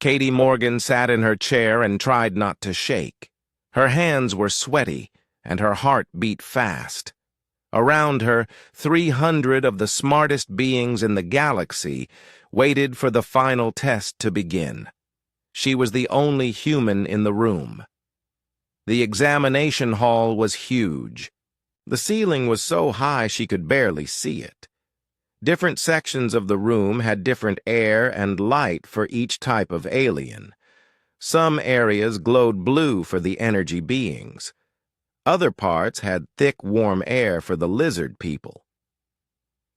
Katie Morgan sat in her chair and tried not to shake. Her hands were sweaty, and her heart beat fast. Around her, 300 of the smartest beings in the galaxy waited for the final test to begin. She was the only human in the room. The examination hall was huge. The ceiling was so high she could barely see it. Different sections of the room had different air and light for each type of alien. Some areas glowed blue for the energy beings. Other parts had thick, warm air for the lizard people.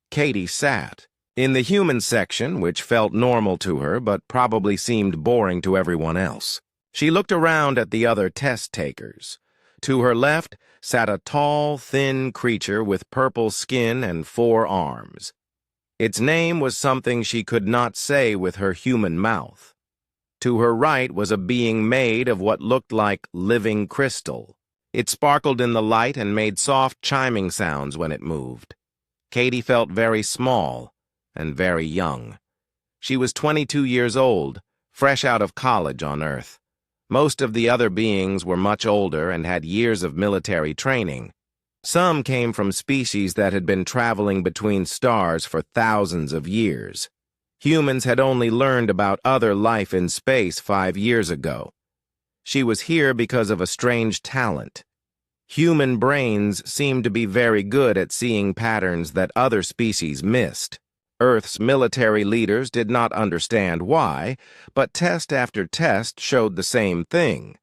Katie sat in the human section, which felt normal to her but probably seemed boring to everyone else. She looked around at the other test takers. To her left sat a tall, thin creature with purple skin and 4 arms. Its name was something she could not say with her human mouth. To her right was a being made of what looked like living crystal. It sparkled in the light and made soft chiming sounds when it moved. Katie felt very small and very young. She was 22 years old, fresh out of college on Earth. Most of the other beings were much older and had years of military training. Some came from species that had been traveling between stars for thousands of years. Humans had only learned about other life in space 5 years ago. She was here because of a strange talent. Human brains seemed to be very good at seeing patterns that other species missed. Earth's military leaders did not understand why, but test after test showed the same thing.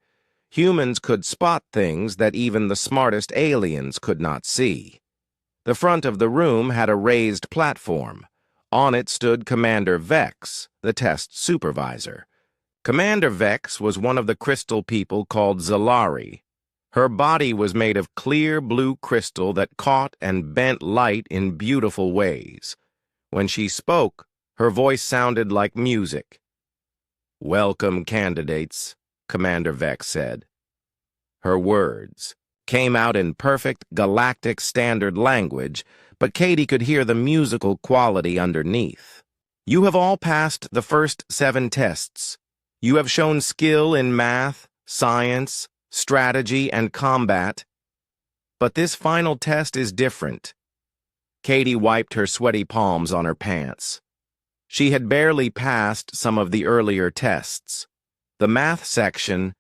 Humans could spot things that even the smartest aliens could not see. The front of the room had a raised platform. On it stood Commander Vex, the test supervisor. Commander Vex was one of the crystal people called Zalari. Her body was made of clear blue crystal that caught and bent light in beautiful ways. When she spoke, her voice sounded like music. "Welcome, candidates," Commander Vex said. Her words came out in perfect galactic standard language, but Katie could hear the musical quality underneath. "You have all passed the first 7 tests. You have shown skill in math, science, strategy, and combat. But this final test is different." Katie wiped her sweaty palms on her pants. She had barely passed some of the earlier tests. The math section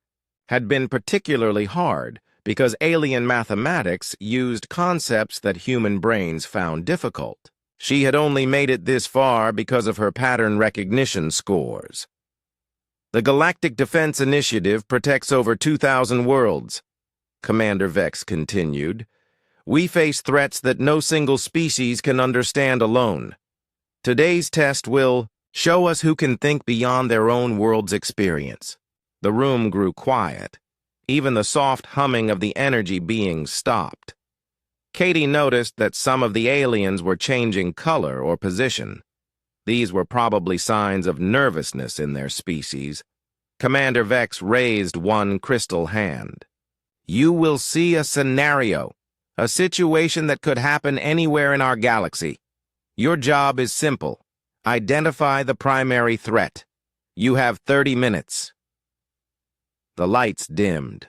had been particularly hard because alien mathematics used concepts that human brains found difficult. She had only made it this far because of her pattern recognition scores. "The Galactic Defense Initiative protects over 2,000 worlds," Commander Vex continued. "We face threats that no single species can understand alone. Today's test will show us who can think beyond their own world's experience." The room grew quiet. Even the soft humming of the energy beings stopped. Katie noticed that some of the aliens were changing color or position. These were probably signs of nervousness in their species. Commander Vex raised one crystal hand. "You will see a scenario, a situation that could happen anywhere in our galaxy. Your job is simple. Identify the primary threat. You have 30 minutes. The lights dimmed.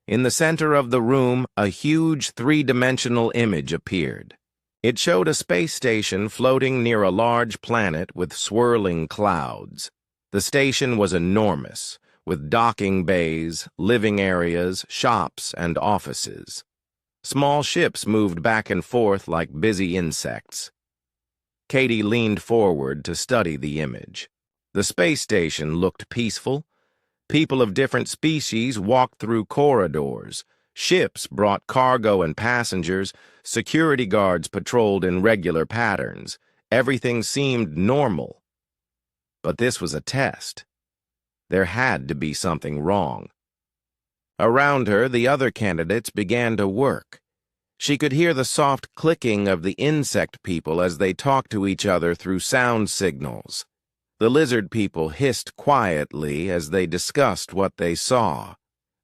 In the center of the room, a huge 3-dimensional image appeared. It showed a space station floating near a large planet with swirling clouds. The station was enormous, with docking bays, living areas, shops, and offices. Small ships moved back and forth like busy insects. Katie leaned forward to study the image. The space station looked peaceful. People of different species walked through corridors. Ships brought cargo and passengers. Security guards patrolled in regular patterns. Everything seemed normal. But this was a test. There had to be something wrong. Around her, the other candidates began to work. She could hear the soft clicking of the insect people as they talked to each other through sound signals. The lizard people hissed quietly as they discussed what they saw.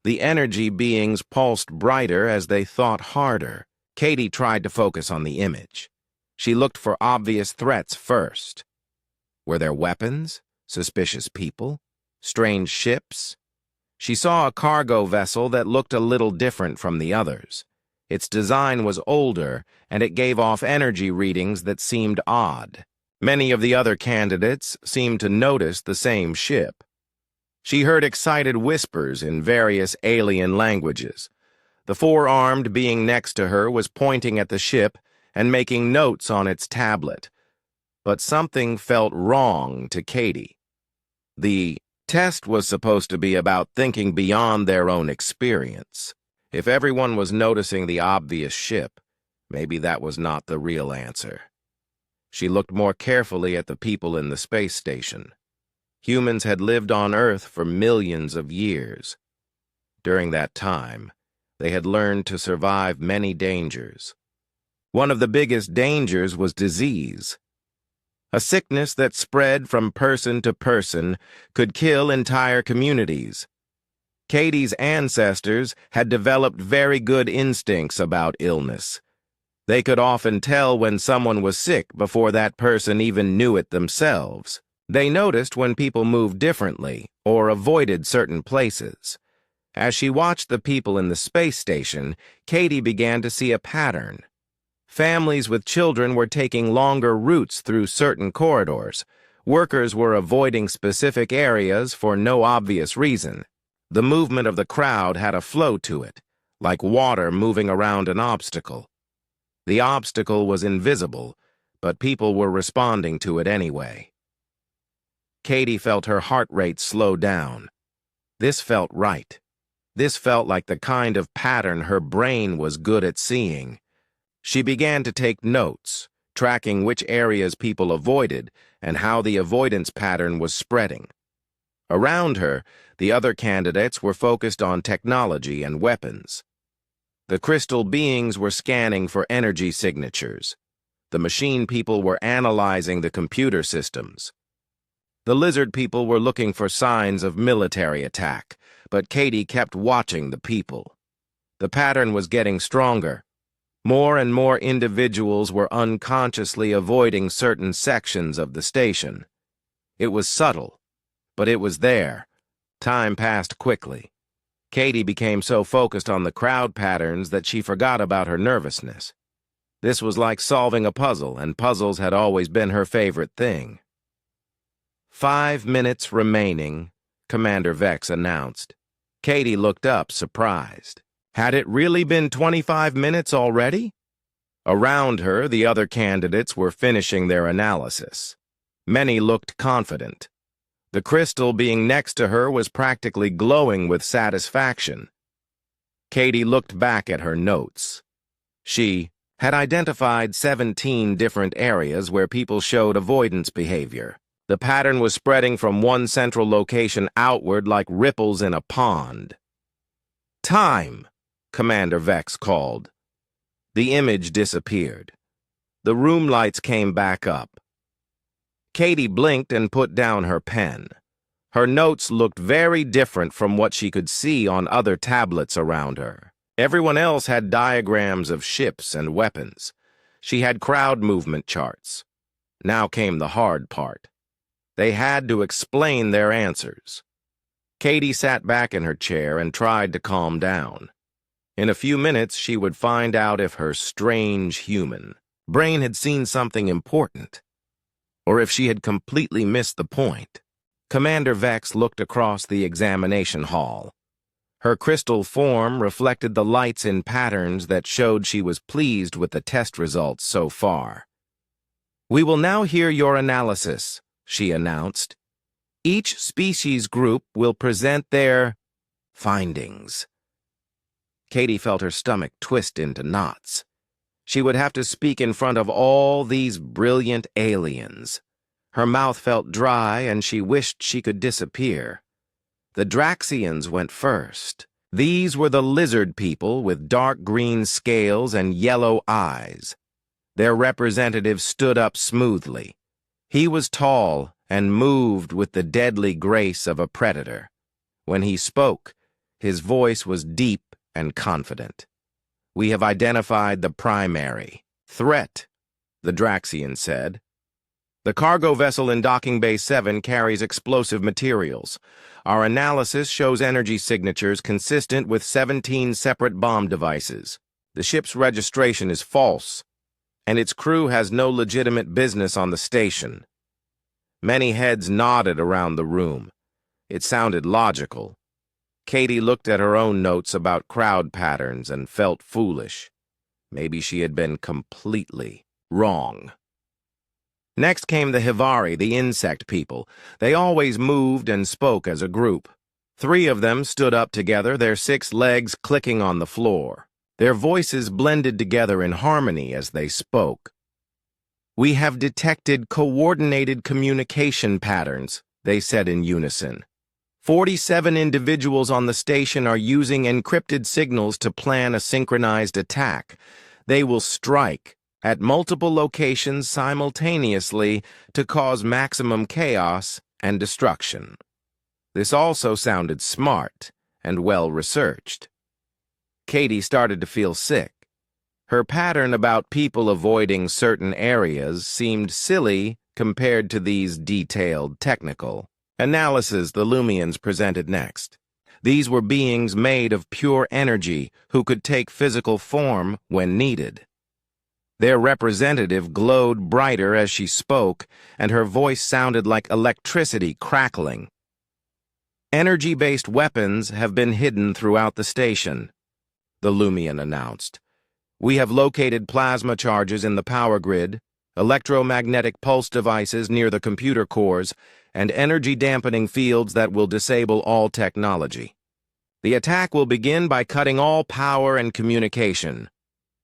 The energy beings pulsed brighter as they thought harder. Katie tried to focus on the image. She looked for obvious threats first. Were there weapons? Suspicious people? Strange ships? She saw a cargo vessel that looked a little different from the others. Its design was older, and it gave off energy readings that seemed odd. Many of the other candidates seemed to notice the same ship. She heard excited whispers in various alien languages. The four-armed being next to her was pointing at the ship and making notes on its tablet. But something felt wrong to Katie. The test was supposed to be about thinking beyond their own experience. If everyone was noticing the obvious ship, maybe that was not the real answer. She looked more carefully at the people in the space station. Humans had lived on Earth for millions of years. During that time, they had learned to survive many dangers. One of the biggest dangers was disease. A sickness that spread from person to person could kill entire communities. Katie's ancestors had developed very good instincts about illness. They could often tell when someone was sick before that person even knew it themselves. They noticed when people moved differently or avoided certain places. As she watched the people in the space station, Katie began to see a pattern. Families with children were taking longer routes through certain corridors. Workers were avoiding specific areas for no obvious reason. The movement of the crowd had a flow to it, like water moving around an obstacle. The obstacle was invisible, but people were responding to it anyway. Katie felt her heart rate slow down. This felt right. This felt like the kind of pattern her brain was good at seeing. She began to take notes, tracking which areas people avoided and how the avoidance pattern was spreading. Around her, the other candidates were focused on technology and weapons. The crystal beings were scanning for energy signatures. The machine people were analyzing the computer systems. The lizard people were looking for signs of military attack, but Katie kept watching the people. The pattern was getting stronger. More and more individuals were unconsciously avoiding certain sections of the station. It was subtle, but it was there. Time passed quickly. Katie became so focused on the crowd patterns that she forgot about her nervousness. This was like solving a puzzle, and puzzles had always been her favorite thing. 5 minutes remaining, Commander Vex announced. Katie looked up, surprised. Had it really been 25 minutes already? Around her, the other candidates were finishing their analysis. Many looked confident. The crystal being next to her was practically glowing with satisfaction. Katie looked back at her notes. She had identified 17 different areas where people showed avoidance behavior. The pattern was spreading from one central location outward like ripples in a pond. "Time!" Commander Vex called. The image disappeared. The room lights came back up. Katie blinked and put down her pen. Her notes looked very different from what she could see on other tablets around her. Everyone else had diagrams of ships and weapons. She had crowd movement charts. Now came the hard part. They had to explain their answers. Katie sat back in her chair and tried to calm down. In a few minutes, she would find out if her strange human brain had seen something important, or if she had completely missed the point. Commander Vex looked across the examination hall. Her crystal form reflected the lights in patterns that showed she was pleased with the test results so far. "We will now hear your analysis," she announced. "Each species group will present their findings." Katie felt her stomach twist into knots. She would have to speak in front of all these brilliant aliens. Her mouth felt dry, and she wished she could disappear. The Draxians went first. These were the lizard people with dark green scales and yellow eyes. Their representative stood up smoothly. He was tall and moved with the deadly grace of a predator. When he spoke, his voice was deep and confident. "We have identified the primary threat," the Draxian said. The cargo vessel in Docking Bay 7 carries explosive materials. Our analysis shows energy signatures consistent with 17 separate bomb devices. The ship's registration is false, and its crew has no legitimate business on the station. Many heads nodded around the room. It sounded logical. Katie looked at her own notes about crowd patterns and felt foolish. Maybe she had been completely wrong. Next came the Hivari, the insect people. They always moved and spoke as a group. 3 of them stood up together, their 6 legs clicking on the floor. Their voices blended together in harmony as they spoke. "We have detected coordinated communication patterns," they said in unison. 47 individuals on the station are using encrypted signals to plan a synchronized attack. They will strike at multiple locations simultaneously to cause maximum chaos and destruction. This also sounded smart and well-researched. Katie started to feel sick. Her pattern about people avoiding certain areas seemed silly compared to these detailed technical analyses the Lumians presented next. These were beings made of pure energy who could take physical form when needed. Their representative glowed brighter as she spoke, and her voice sounded like electricity crackling. "Energy-based weapons have been hidden throughout the station," the Lumian announced. "We have located plasma charges in the power grid, electromagnetic pulse devices near the computer cores, and energy-dampening fields that will disable all technology. The attack will begin by cutting all power and communication."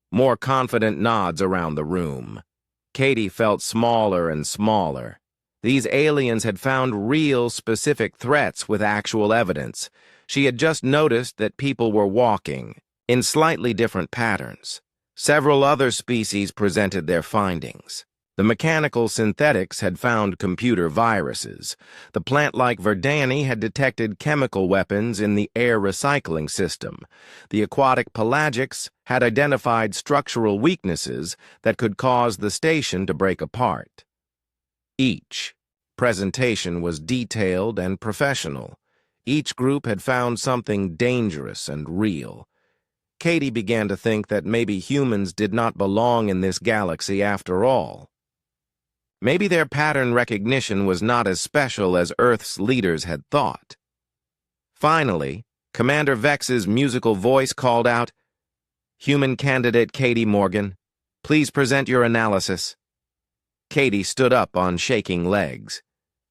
More confident nods around the room. Katie felt smaller and smaller. These aliens had found real, specific threats with actual evidence. She had just noticed that people were walking in slightly different patterns. Several other species presented their findings. The mechanical synthetics had found computer viruses. The plant-like Verdani had detected chemical weapons in the air recycling system. The aquatic pelagics had identified structural weaknesses that could cause the station to break apart. Each presentation was detailed and professional. Each group had found something dangerous and real. Katie began to think that maybe humans did not belong in this galaxy after all. Maybe their pattern recognition was not as special as Earth's leaders had thought. Finally, Commander Vex's musical voice called out, "Human candidate Katie Morgan, please present your analysis." Katie stood up on shaking legs.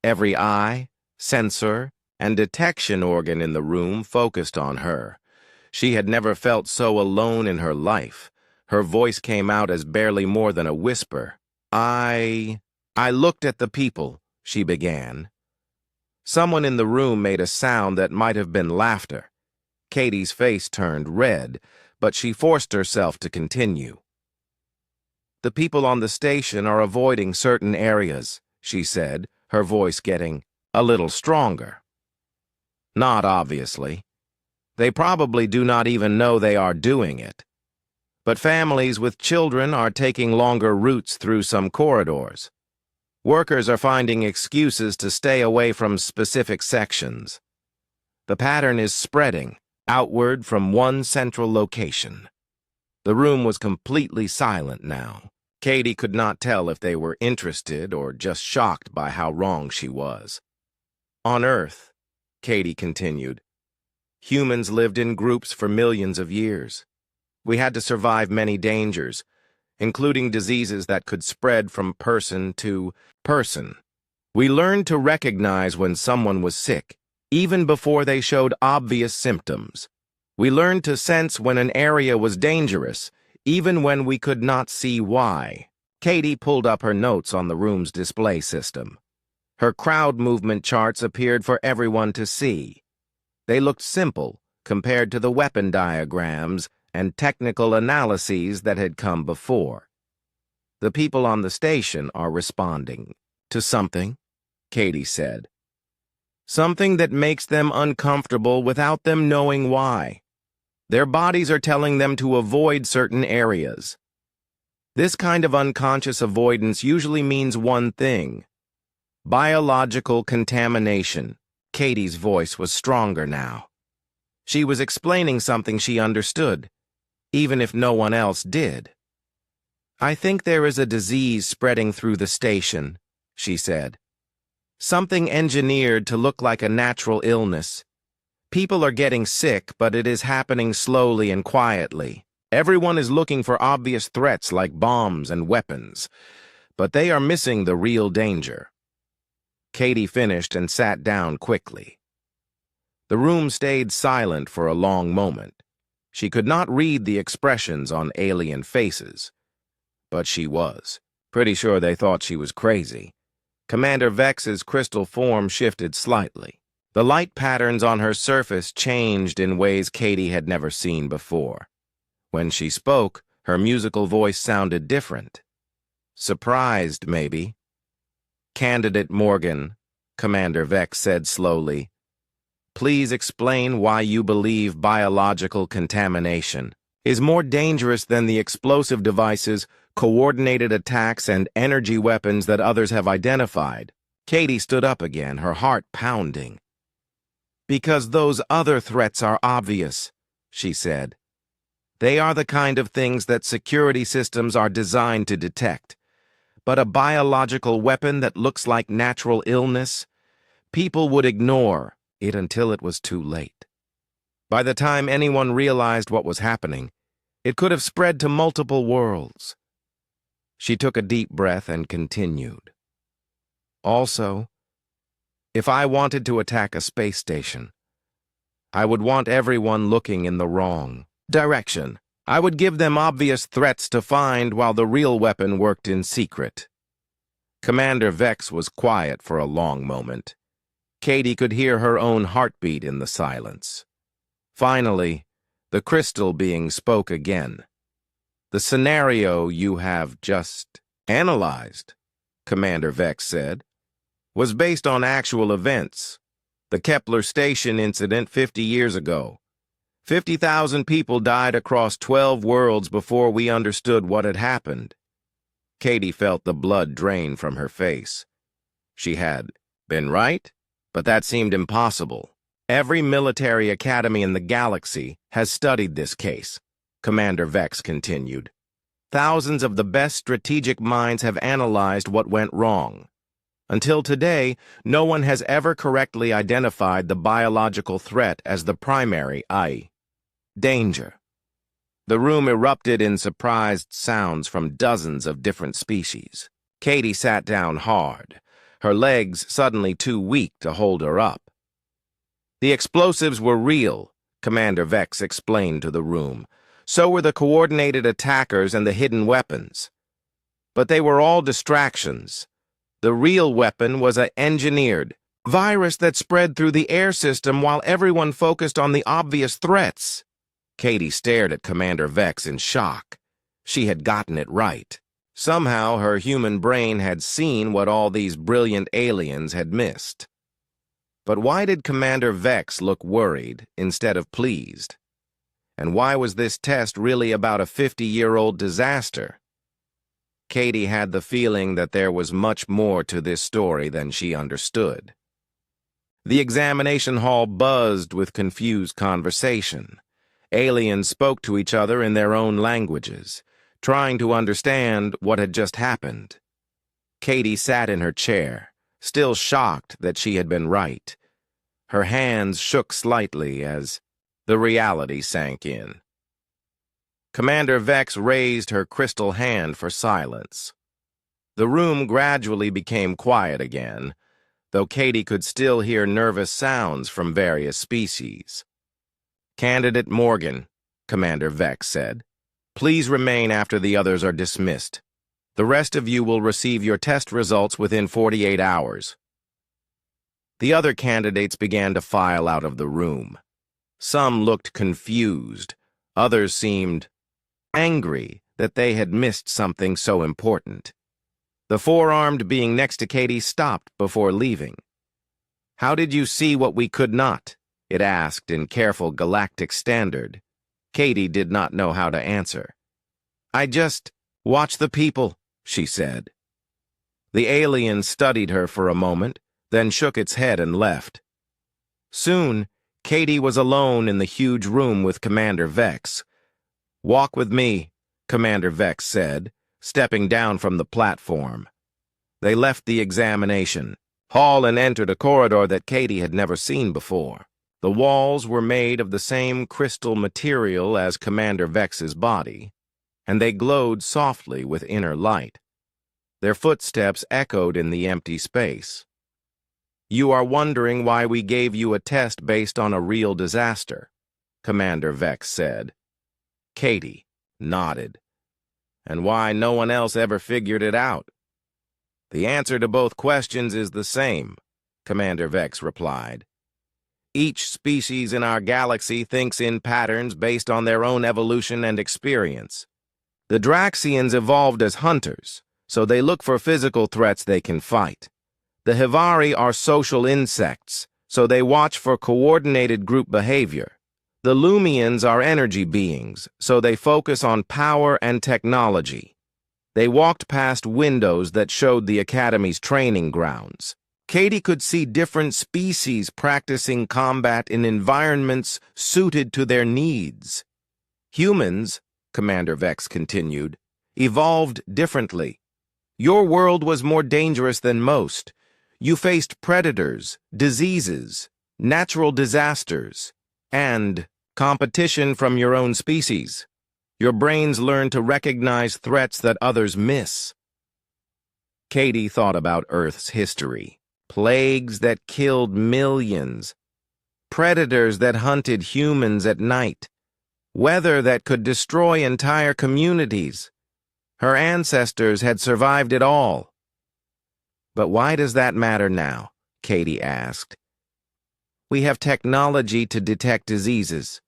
Every eye, sensor, and detection organ in the room focused on her. She had never felt so alone in her life. Her voice came out as barely more than a whisper. I looked at the people," she began. Someone in the room made a sound that might have been laughter. Katie's face turned red, but she forced herself to continue. "The people on the station are avoiding certain areas," she said, her voice getting a little stronger. "Not obviously. They probably do not even know they are doing it. But families with children are taking longer routes through some corridors. Workers are finding excuses to stay away from specific sections. The pattern is spreading outward from one central location." The room was completely silent now. Katie could not tell if they were interested or just shocked by how wrong she was. "On Earth," Katie continued, "humans lived in groups for millions of years. We had to survive many dangers, including diseases that could spread from person to person. We learned to recognize when someone was sick, even before they showed obvious symptoms. We learned to sense when an area was dangerous, even when we could not see why." Katie pulled up her notes on the room's display system. Her crowd movement charts appeared for everyone to see. They looked simple compared to the weapon diagrams and technical analyses that had come before. "The people on the station are responding to something," Katie said. "Something that makes them uncomfortable without them knowing why. Their bodies are telling them to avoid certain areas. This kind of unconscious avoidance usually means one thing: biological contamination. Katie's voice was stronger now. She was explaining something she understood, even if no one else did. "I think there is a disease spreading through the station," she said. "Something engineered to look like a natural illness. People are getting sick, but it is happening slowly and quietly. Everyone is looking for obvious threats like bombs and weapons, but they are missing the real danger." Katie finished and sat down quickly. The room stayed silent for a long moment. She could not read the expressions on alien faces, but she was pretty sure they thought she was crazy. Commander Vex's crystal form shifted slightly. The light patterns on her surface changed in ways Katie had never seen before. When she spoke, her musical voice sounded different. Surprised, maybe. "Candidate Morgan," Commander Vex said slowly, "please explain why you believe biological contamination is more dangerous than the explosive devices, coordinated attacks, and energy weapons that others have identified." Katie stood up again, her heart pounding. "Because those other threats are obvious," she said. "They are the kind of things that security systems are designed to detect. But a biological weapon that looks like natural illness, people would ignore it until it was too late. By the time anyone realized what was happening, it could have spread to multiple worlds." She took a deep breath and continued. "Also, if I wanted to attack a space station, I would want everyone looking in the wrong direction. I would give them obvious threats to find while the real weapon worked in secret." Commander Vex was quiet for a long moment. Katie could hear her own heartbeat in the silence. Finally, the crystal being spoke again. "The scenario you have just analyzed," Commander Vex said, "was based on actual events. The Kepler station incident 50 years ago. 50,000 people died across 12 worlds before we understood what had happened." Katie felt the blood drain from her face. She had been right, but that seemed impossible. "Every military academy in the galaxy has studied this case," Commander Vex continued. "Thousands of the best strategic minds have analyzed what went wrong. Until today, no one has ever correctly identified the biological threat as the primary danger." The room erupted in surprised sounds from dozens of different species. Katie sat down hard, her legs suddenly too weak to hold her up. "The explosives were real," Commander Vex explained to the room. "So were the coordinated attackers and the hidden weapons. But they were all distractions. The real weapon was an engineered virus that spread through the air system while everyone focused on the obvious threats." Katie stared at Commander Vex in shock. She had gotten it right. Somehow her human brain had seen what all these brilliant aliens had missed. But why did Commander Vex look worried instead of pleased? And why was this test really about a 50-year-old disaster? Katie had the feeling that there was much more to this story than she understood. The examination hall buzzed with confused conversation. Aliens spoke to each other in their own languages, trying to understand what had just happened. Katie sat in her chair, still shocked that she had been right. Her hands shook slightly as the reality sank in. Commander Vex raised her crystal hand for silence. The room gradually became quiet again, though Katie could still hear nervous sounds from various species. "Candidate Morgan," Commander Vex said, "please remain after the others are dismissed. The rest of you will receive your test results within 48 hours. The other candidates began to file out of the room. Some looked confused, others seemed angry that they had missed something so important. The four-armed being next to Katie stopped before leaving. "How did you see what we could not?" it asked in careful galactic standard. Katie did not know how to answer. "I just "Watch the people," she said. The alien studied her for a moment, then shook its head and left. Soon, Katie was alone in the huge room with Commander Vex. "Walk with me," Commander Vex said, stepping down from the platform. They left the examination hall and entered a corridor that Katie had never seen before. The walls were made of the same crystal material as Commander Vex's body, and they glowed softly with inner light. Their footsteps echoed in the empty space. "You are wondering why we gave you a test based on a real disaster," Commander Vex said. Katie nodded. "And why no one else ever figured it out?" "The answer to both questions is the same," Commander Vex replied. "Each species in our galaxy thinks in patterns based on their own evolution and experience. The Draxians evolved as hunters, so they look for physical threats they can fight. The Hivari are social insects, so they watch for coordinated group behavior. The Lumians are energy beings, so they focus on power and technology. They walked past windows that showed the Academy's training grounds. Katie could see different species practicing combat in environments suited to their needs. Humans, Commander Vex continued, evolved differently. Your world was more dangerous than most. You faced predators, diseases, natural disasters, and competition from your own species. Your brains learn to recognize threats that others miss." Katie thought about Earth's history. Plagues that killed millions. Predators that hunted humans at night. Weather that could destroy entire communities. Her ancestors had survived it all. "But why does that matter now?" Katie asked. "We have technology to detect diseases.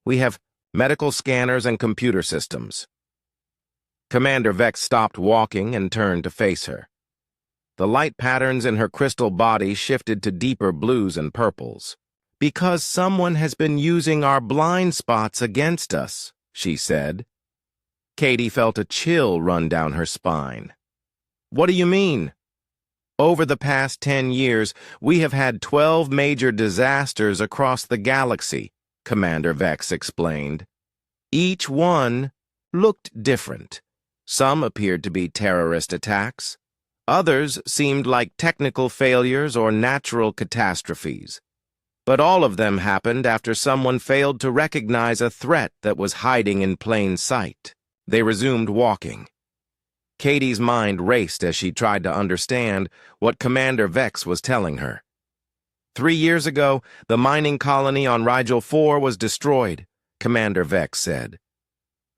We have medical scanners and computer systems." Commander Vex stopped walking and turned to face her. The light patterns in her crystal body shifted to deeper blues and purples. "Because someone has been using our blind spots against us," she said. Katie felt a chill run down her spine. "What do you mean?" "Over the past 10 years, we have had 12 major disasters across the galaxy," Commander Vex explained. "Each one looked different. Some appeared to be terrorist attacks. Others seemed like technical failures or natural catastrophes. But all of them happened after someone failed to recognize a threat that was hiding in plain sight." They resumed walking. Katie's mind raced as she tried to understand what Commander Vex was telling her. 3 years ago, the mining colony on Rigel 4 was destroyed, Commander Vex said.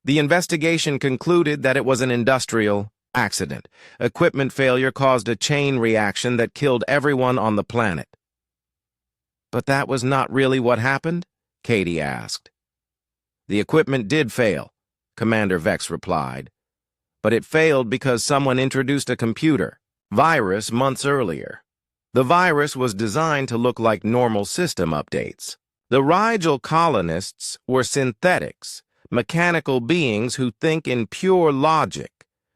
The investigation concluded that it was an industrial accident. Equipment failure caused a chain reaction that killed everyone on the planet. "But that was not really what happened?" Katie asked. "The equipment did fail," Commander Vex replied. "But it failed because someone introduced a computer virus months earlier. The virus was designed to look like normal system updates. The Rigel colonists were synthetics, mechanical beings who think in pure logic.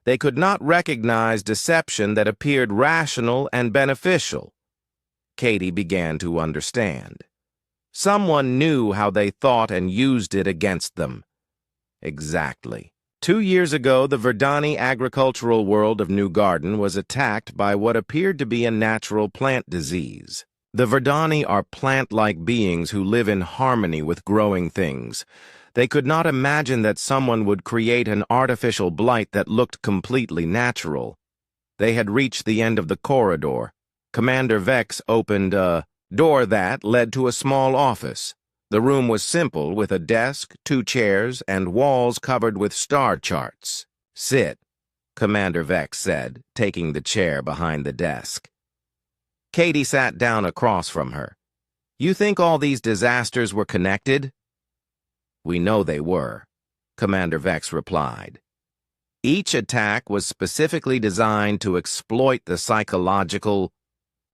They could not recognize deception that appeared rational and beneficial." Katie began to understand. Someone knew how they thought and used it against them. Exactly. 2 years ago, the Verdani agricultural world of New Garden was attacked by what appeared to be a natural plant disease. The Verdani are plant-like beings who live in harmony with growing things. They could not imagine that someone would create an artificial blight that looked completely natural. They had reached the end of the corridor. Commander Vex opened a door that led to a small office. The room was simple, with a desk, 2 chairs, and walls covered with star charts. "Sit," Commander Vex said, taking the chair behind the desk. Katie sat down across from her. "You think all these disasters were connected?" "We know they were," Commander Vex replied. "Each attack was specifically designed to exploit the psychological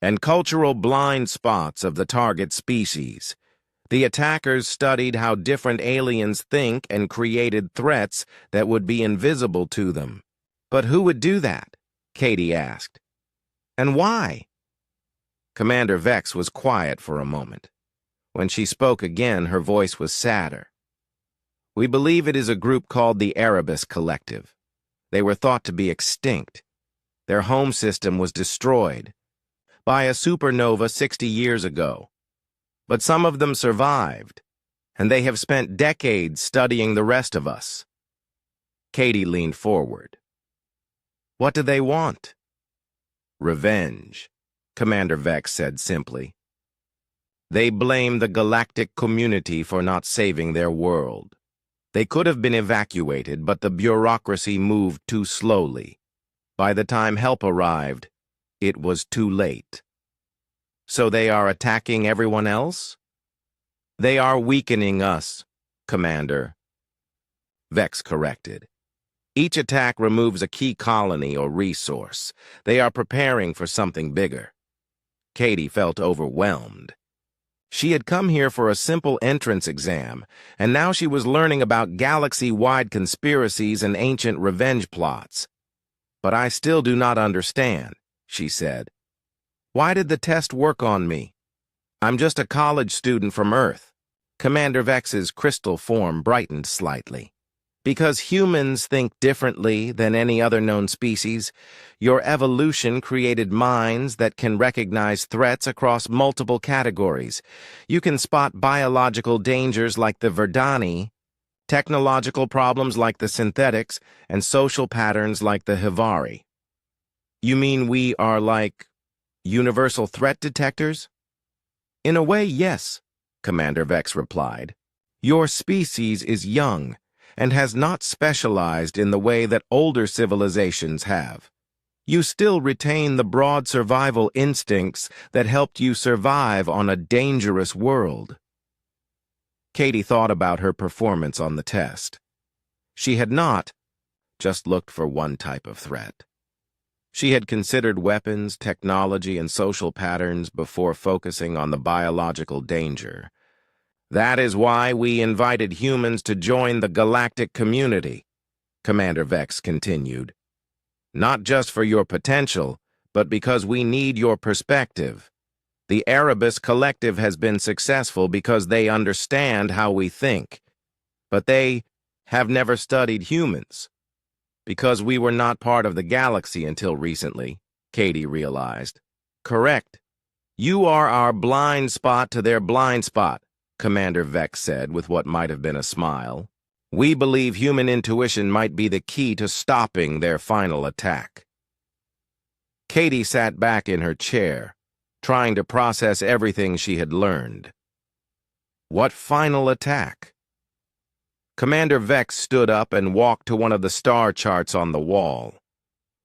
and cultural blind spots of the target species. The attackers studied how different aliens think and created threats that would be invisible to them. But who would do that? Katie asked. And why? Commander Vex was quiet for a moment. When she spoke again, her voice was sadder. We believe it is a group called the Erebus Collective. They were thought to be extinct. Their home system was destroyed by a supernova 60 years ago. But some of them survived, and they have spent decades studying the rest of us. Katie leaned forward. What do they want? Revenge, Commander Vex said simply. They blame the galactic community for not saving their world. They could have been evacuated, but the bureaucracy moved too slowly. By the time help arrived, it was too late. So they are attacking everyone else? They are weakening us, Commander. Vex corrected. Each attack removes a key colony or resource. They are preparing for something bigger. Katie felt overwhelmed. She had come here for a simple entrance exam, and now she was learning about galaxy-wide conspiracies and ancient revenge plots. But I still do not understand, she said. Why did the test work on me? I'm just a college student from Earth. Commander Vex's crystal form brightened slightly. Because humans think differently than any other known species, your evolution created minds that can recognize threats across multiple categories. You can spot biological dangers like the Verdani, technological problems like the synthetics, and social patterns like the Hivari. You mean we are like universal threat detectors? In a way, yes, Commander Vex replied. Your species is young and has not specialized in the way that older civilizations have. You still retain the broad survival instincts that helped you survive on a dangerous world. Katie thought about her performance on the test. She had not just looked for one type of threat. She had considered weapons, technology, and social patterns before focusing on the biological danger. That is why we invited humans to join the galactic community, Commander Vex continued. Not just for your potential, but because we need your perspective. The Erebus Collective has been successful because they understand how we think. But they have never studied humans. Because we were not part of the galaxy until recently, Katie realized. Correct. You are our blind spot to their blind spot, Commander Vex said with what might have been a smile. We believe human intuition might be the key to stopping their final attack. Katie sat back in her chair, trying to process everything she had learned. What final attack? Commander Vex stood up and walked to one of the star charts on the wall.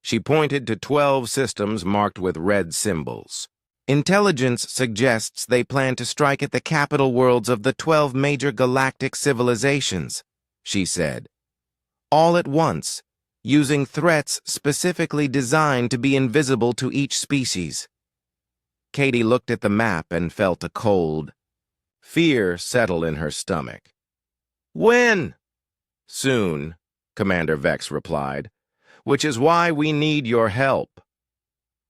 She pointed to 12 systems marked with red symbols. Intelligence suggests they plan to strike at the capital worlds of the 12 major galactic civilizations, she said. All at once, using threats specifically designed to be invisible to each species. Katie looked at the map and felt a cold fear settle in her stomach. When? Soon, Commander Vex replied, which is why we need your help.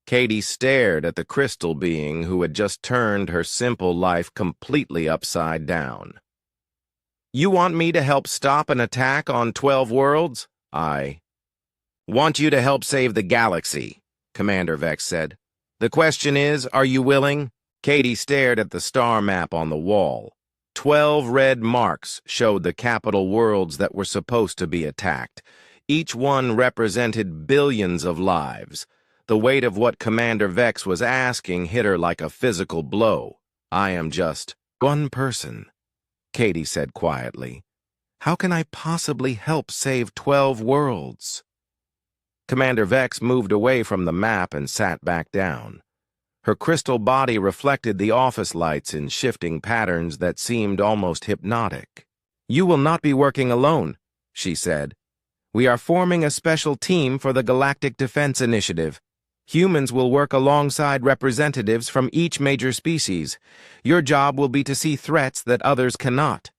Katie stared at the crystal being who had just turned her simple life completely upside down. You want me to help stop an attack on 12 worlds? I want you to help save the galaxy, Commander Vex said. The question is, are you willing? Katie stared at the star map on the wall. 12 red marks showed the capital worlds that were supposed to be attacked. Each one represented billions of lives. The weight of what Commander Vex was asking hit her like a physical blow. I am just one person, Katie said quietly. How can I possibly help save 12 worlds? Commander Vex moved away from the map and sat back down. Her crystal body reflected the office lights in shifting patterns that seemed almost hypnotic. You will not be working alone, she said. We are forming a special team for the Galactic Defense Initiative. Humans will work alongside representatives from each major species. Your job will be to see threats that others cannot.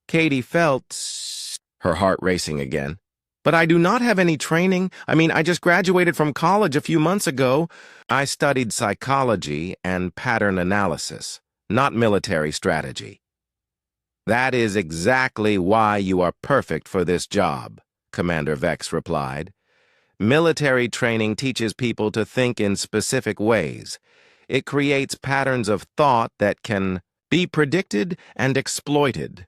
Katie felt her heart racing again. But I do not have any training. I just graduated from college a few months ago. I studied psychology and pattern analysis, not military strategy. That is exactly why you are perfect for this job, Commander Vex replied. Military training teaches people to think in specific ways. It creates patterns of thought that can be predicted and exploited.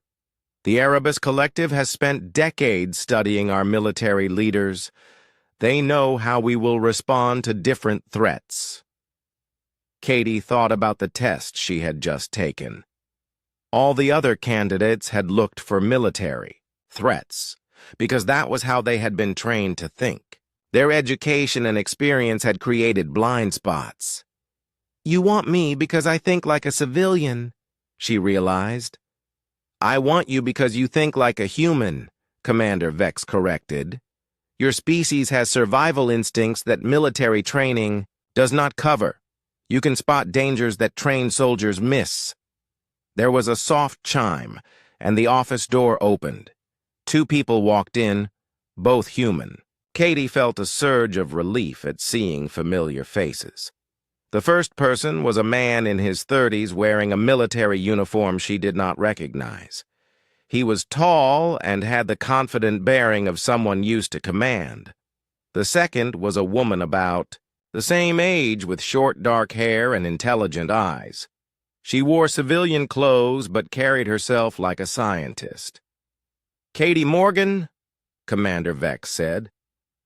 The Erebus Collective has spent decades studying our military leaders. They know how we will respond to different threats. Katie thought about the test she had just taken. All the other candidates had looked for military threats, because that was how they had been trained to think. Their education and experience had created blind spots. You want me because I think like a civilian, she realized. I want you because you think like a human, Commander Vex corrected. Your species has survival instincts that military training does not cover. You can spot dangers that trained soldiers miss. There was a soft chime, and the office door opened. 2 people walked in, both human. Katie felt a surge of relief at seeing familiar faces. The first person was a man in his 30s wearing a military uniform she did not recognize. He was tall and had the confident bearing of someone used to command. The second was a woman about the same age with short dark hair and intelligent eyes. She wore civilian clothes but carried herself like a scientist. Katie Morgan, Commander Vex said.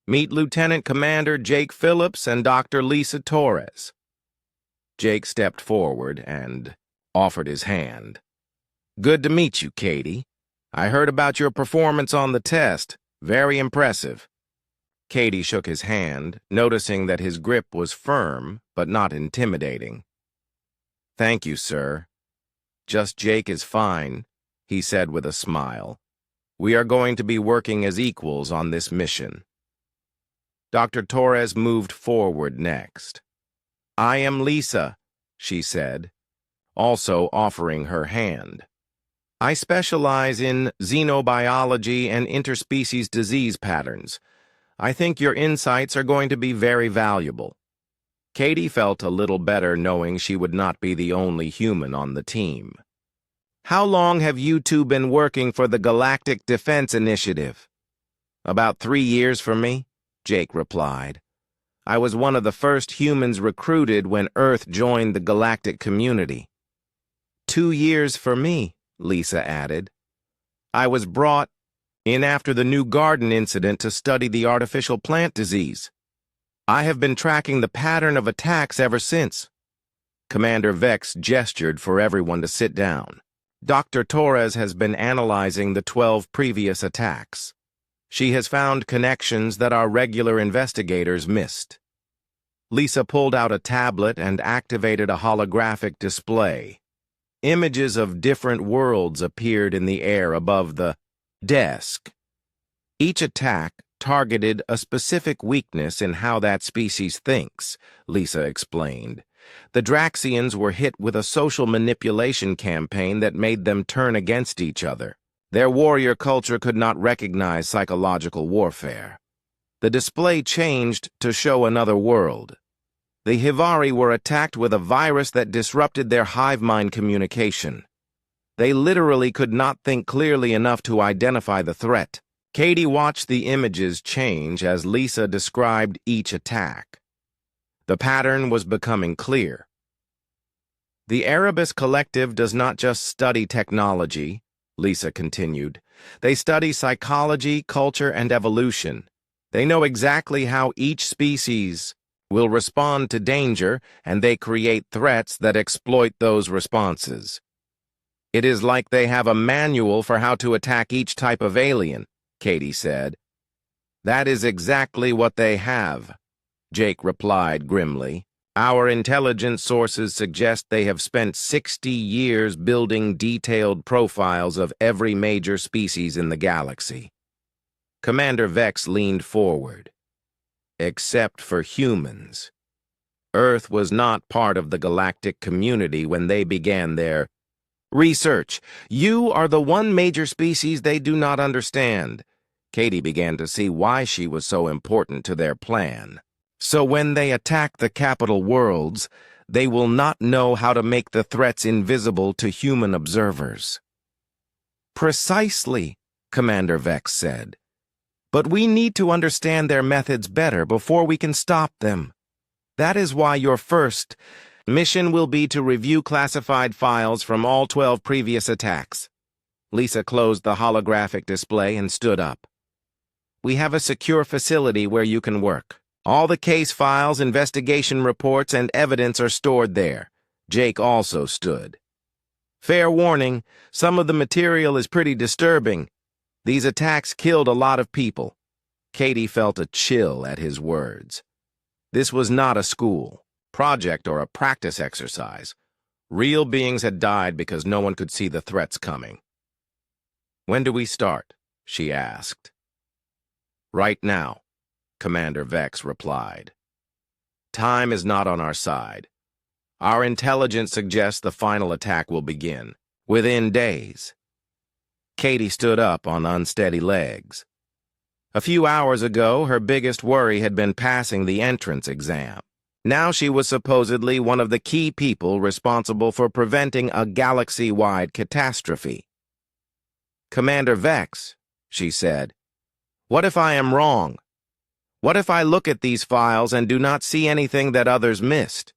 Meet Lieutenant Commander Jake Phillips and Dr. Lisa Torres. Jake stepped forward and offered his hand. Good to meet you, Katie. I heard about your performance on the test. Very impressive. Katie shook his hand, noticing that his grip was firm but not intimidating. Thank you, sir. Just Jake is fine, he said with a smile. We are going to be working as equals on this mission. Dr. Torres moved forward next. I am Lisa, she said, also offering her hand. I specialize in xenobiology and interspecies disease patterns. I think your insights are going to be very valuable. Katie felt a little better knowing she would not be the only human on the team. How long have you two been working for the Galactic Defense Initiative? About 3 years for me, Jake replied. I was one of the first humans recruited when Earth joined the galactic community. 2 years for me, Lisa added. I was brought in after the New Garden incident to study the artificial plant disease. I have been tracking the pattern of attacks ever since. Commander Vex gestured for everyone to sit down. Dr. Torres has been analyzing the 12 previous attacks. She has found connections that our regular investigators missed. Lisa pulled out a tablet and activated a holographic display. Images of different worlds appeared in the air above the desk. Each attack targeted a specific weakness in how that species thinks, Lisa explained. The Draxians were hit with a social manipulation campaign that made them turn against each other. Their warrior culture could not recognize psychological warfare. The display changed to show another world. The Hivari were attacked with a virus that disrupted their hive mind communication. They literally could not think clearly enough to identify the threat. Katie watched the images change as Lisa described each attack. The pattern was becoming clear. The Erebus Collective does not just study technology, Lisa continued. They study psychology, culture, and evolution. They know exactly how each species will respond to danger, and they create threats that exploit those responses. It is like they have a manual for how to attack each type of alien, Katie said. That is exactly what they have, Jake replied grimly. Our intelligence sources suggest they have spent 60 years building detailed profiles of every major species in the galaxy. Commander Vex leaned forward. Except for humans, Earth was not part of the galactic community when they began their research. You are the one major species they do not understand. Katie began to see why she was so important to their plan. So when they attack the capital worlds, they will not know how to make the threats invisible to human observers. Precisely, Commander Vex said. But we need to understand their methods better before we can stop them. That is why your first mission will be to review classified files from all 12 previous attacks. Lisa closed the holographic display and stood up. We have a secure facility where you can work. All the case files, investigation reports, and evidence are stored there. Jake also stood. Fair warning, some of the material is pretty disturbing. These attacks killed a lot of people. Katie felt a chill at his words. This was not a school, project, or a practice exercise. Real beings had died because no one could see the threats coming. When do we start? She asked. Right now, Commander Vex replied. Time is not on our side. Our intelligence suggests the final attack will begin within days. Katie stood up on unsteady legs. A few hours ago, her biggest worry had been passing the entrance exam. Now she was supposedly one of the key people responsible for preventing a galaxy-wide catastrophe. Commander Vex, she said, what if I am wrong? What if I look at these files and do not see anything that others missed?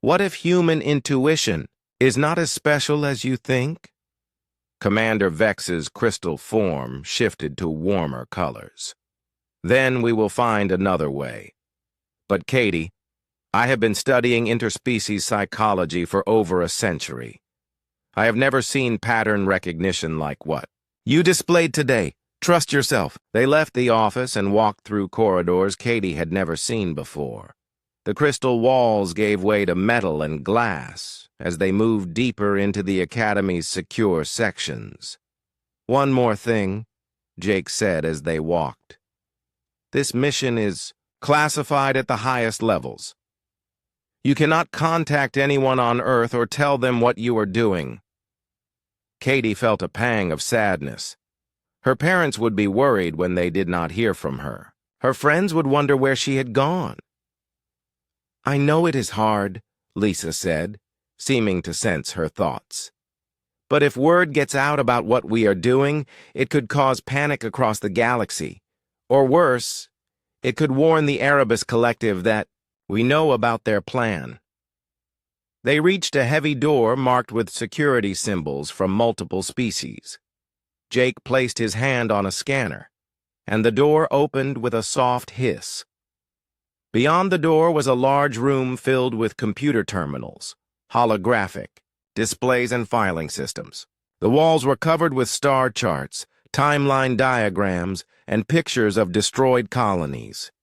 What if human intuition is not as special as you think? Commander Vex's crystal form shifted to warmer colors. Then we will find another way. But Katie, I have been studying interspecies psychology for over a century. I have never seen pattern recognition like what you displayed today. Trust yourself. They left the office and walked through corridors Katie had never seen before. The crystal walls gave way to metal and glass as they moved deeper into the Academy's secure sections. One more thing, Jake said as they walked. This mission is classified at the highest levels. You cannot contact anyone on Earth or tell them what you are doing. Katie felt a pang of sadness. Her parents would be worried when they did not hear from her. Her friends would wonder where she had gone. I know it is hard, Lisa said, seeming to sense her thoughts. But if word gets out about what we are doing, it could cause panic across the galaxy. Or worse, it could warn the Erebus Collective that we know about their plan. They reached a heavy door marked with security symbols from multiple species. Jake placed his hand on a scanner, and the door opened with a soft hiss. Beyond the door was a large room filled with computer terminals, holographic, displays, and filing systems. The walls were covered with star charts, timeline diagrams, and pictures of destroyed colonies.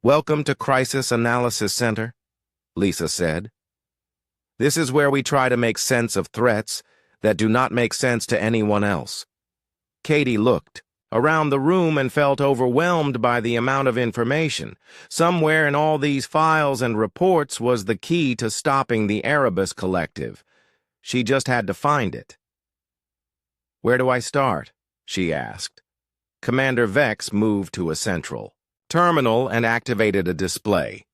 Welcome to Crisis Analysis Center, Lisa said. This is where we try to make sense of threats that do not make sense to anyone else. Katie looked around the room and felt overwhelmed by the amount of information. Somewhere in all these files and reports was the key to stopping the Erebus Collective. She just had to find it. Where do I start? She asked. Commander Vex moved to a central terminal and activated a display.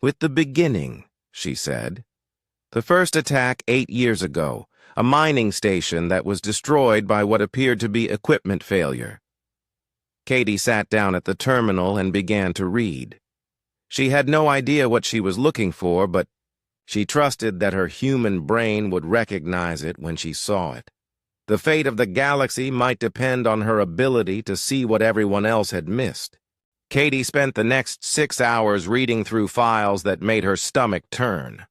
With the beginning, she said. The first attack 8 years ago, a mining station that was destroyed by what appeared to be equipment failure. Katie sat down at the terminal and began to read. She had no idea what she was looking for, but she trusted that her human brain would recognize it when she saw it. The fate of the galaxy might depend on her ability to see what everyone else had missed. Katie spent the next 6 hours reading through files that made her stomach turn.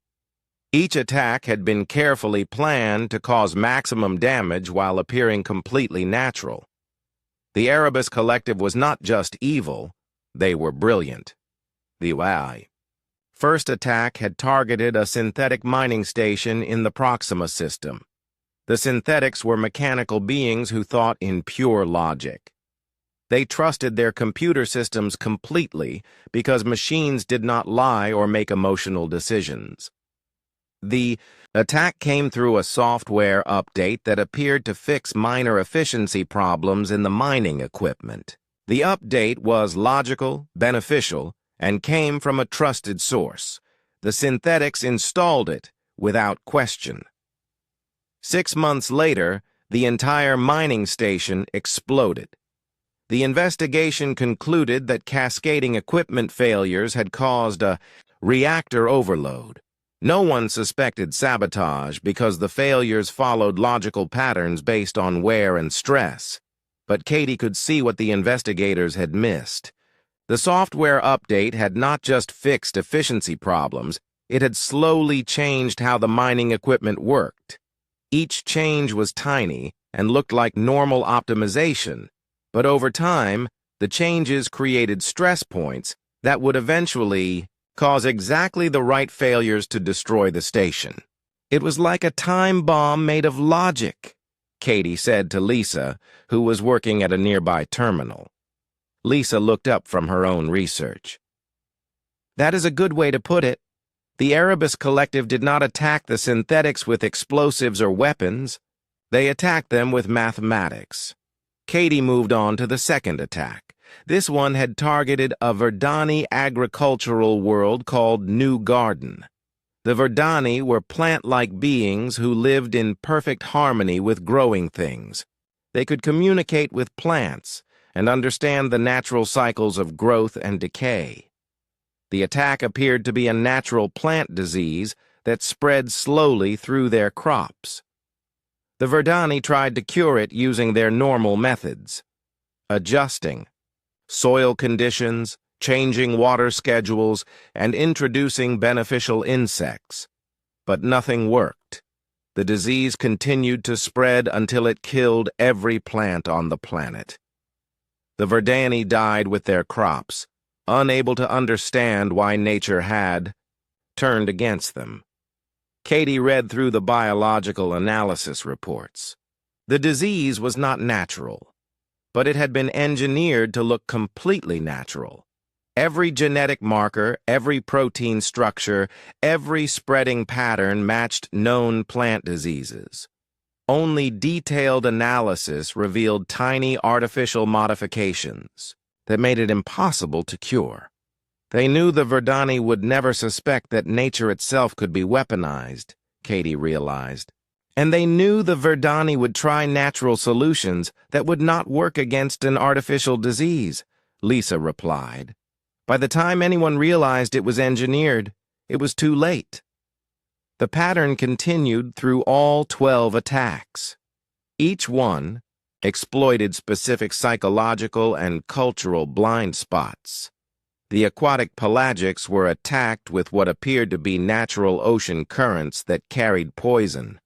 Each attack had been carefully planned to cause maximum damage while appearing completely natural. The Erebus Collective was not just evil, they were brilliant. The first attack had targeted a synthetic mining station in the Proxima system. The synthetics were mechanical beings who thought in pure logic. They trusted their computer systems completely because machines did not lie or make emotional decisions. The attack came through a software update that appeared to fix minor efficiency problems in the mining equipment. The update was logical, beneficial, and came from a trusted source. The synthetics installed it without question. 6 months later, the entire mining station exploded. The investigation concluded that cascading equipment failures had caused a reactor overload. No one suspected sabotage because the failures followed logical patterns based on wear and stress. But Katie could see what the investigators had missed. The software update had not just fixed efficiency problems, it had slowly changed how the mining equipment worked. Each change was tiny and looked like normal optimization, but over time, the changes created stress points that would eventually cause exactly the right failures to destroy the station. It was like a time bomb made of logic, Katie said to Lisa, who was working at a nearby terminal. Lisa looked up from her own research. That is a good way to put it. The Erebus Collective did not attack the synthetics with explosives or weapons. They attacked them with mathematics. Katie moved on to the second attack. This one had targeted a Verdani agricultural world called New Garden. The Verdani were plant-like beings who lived in perfect harmony with growing things. They could communicate with plants and understand the natural cycles of growth and decay. The attack appeared to be a natural plant disease that spread slowly through their crops. The Verdani tried to cure it using their normal methods: adjusting soil conditions, changing water schedules, and introducing beneficial insects. But nothing worked. The disease continued to spread until it killed every plant on the planet. The Verdani died with their crops, unable to understand why nature had turned against them. Katie read through the biological analysis reports. The disease was not natural, but it had been engineered to look completely natural. Every genetic marker, every protein structure, every spreading pattern matched known plant diseases. Only detailed analysis revealed tiny artificial modifications that made it impossible to cure. They knew the Verdani would never suspect that nature itself could be weaponized, Katie realized. And they knew the Verdani would try natural solutions that would not work against an artificial disease, Lisa replied. By the time anyone realized it was engineered, it was too late. The pattern continued through all 12 attacks. Each one exploited specific psychological and cultural blind spots. The aquatic pelagics were attacked with what appeared to be natural ocean currents that carried poison.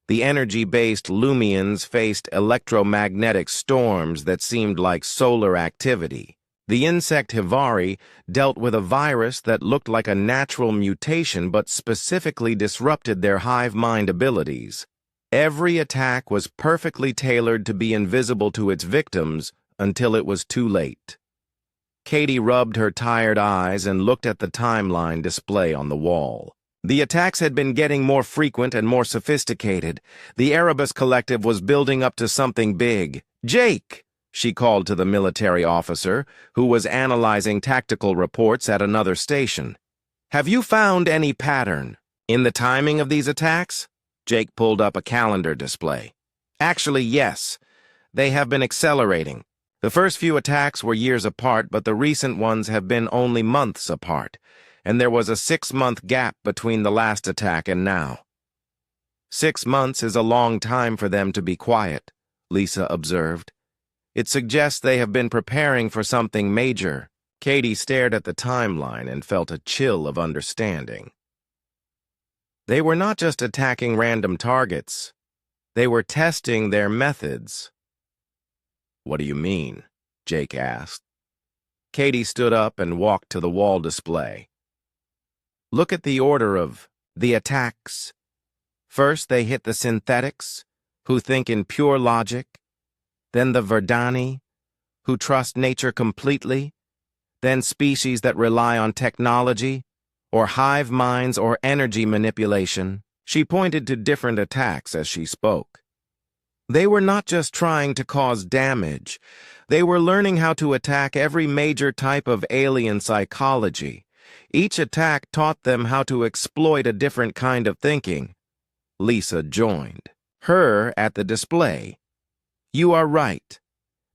The energy-based Lumians faced electromagnetic storms that seemed like solar activity. The insect Hivari dealt with a virus that looked like a natural mutation but specifically disrupted their hive mind abilities. Every attack was perfectly tailored to be invisible to its victims until it was too late. Katie rubbed her tired eyes and looked at the timeline display on the wall. The attacks had been getting more frequent and more sophisticated. The Erebus Collective was building up to something big. "Jake!" she called to the military officer, who was analyzing tactical reports at another station. "Have you found any pattern in the timing of these attacks?" Jake pulled up a calendar display. "Actually, yes. They have been accelerating. The first few attacks were years apart, but the recent ones have been only months apart, and there was a 6-month gap between the last attack and now." 6 months is a long time for them to be quiet, Lisa observed. "It suggests they have been preparing for something major." Katie stared at the timeline and felt a chill of understanding. They were not just attacking random targets. They were testing their methods. "What do you mean?" Jake asked. Katie stood up and walked to the wall display. "Look at the order of the attacks. First, they hit the synthetics, who think in pure logic. Then the Verdani, who trust nature completely, than species that rely on technology, or hive minds or energy manipulation. She pointed to different attacks as she spoke. They were not just trying to cause damage. They were learning how to attack every major type of alien psychology. Each attack taught them how to exploit a different kind of thinking. Lisa joined her at the display. You are right.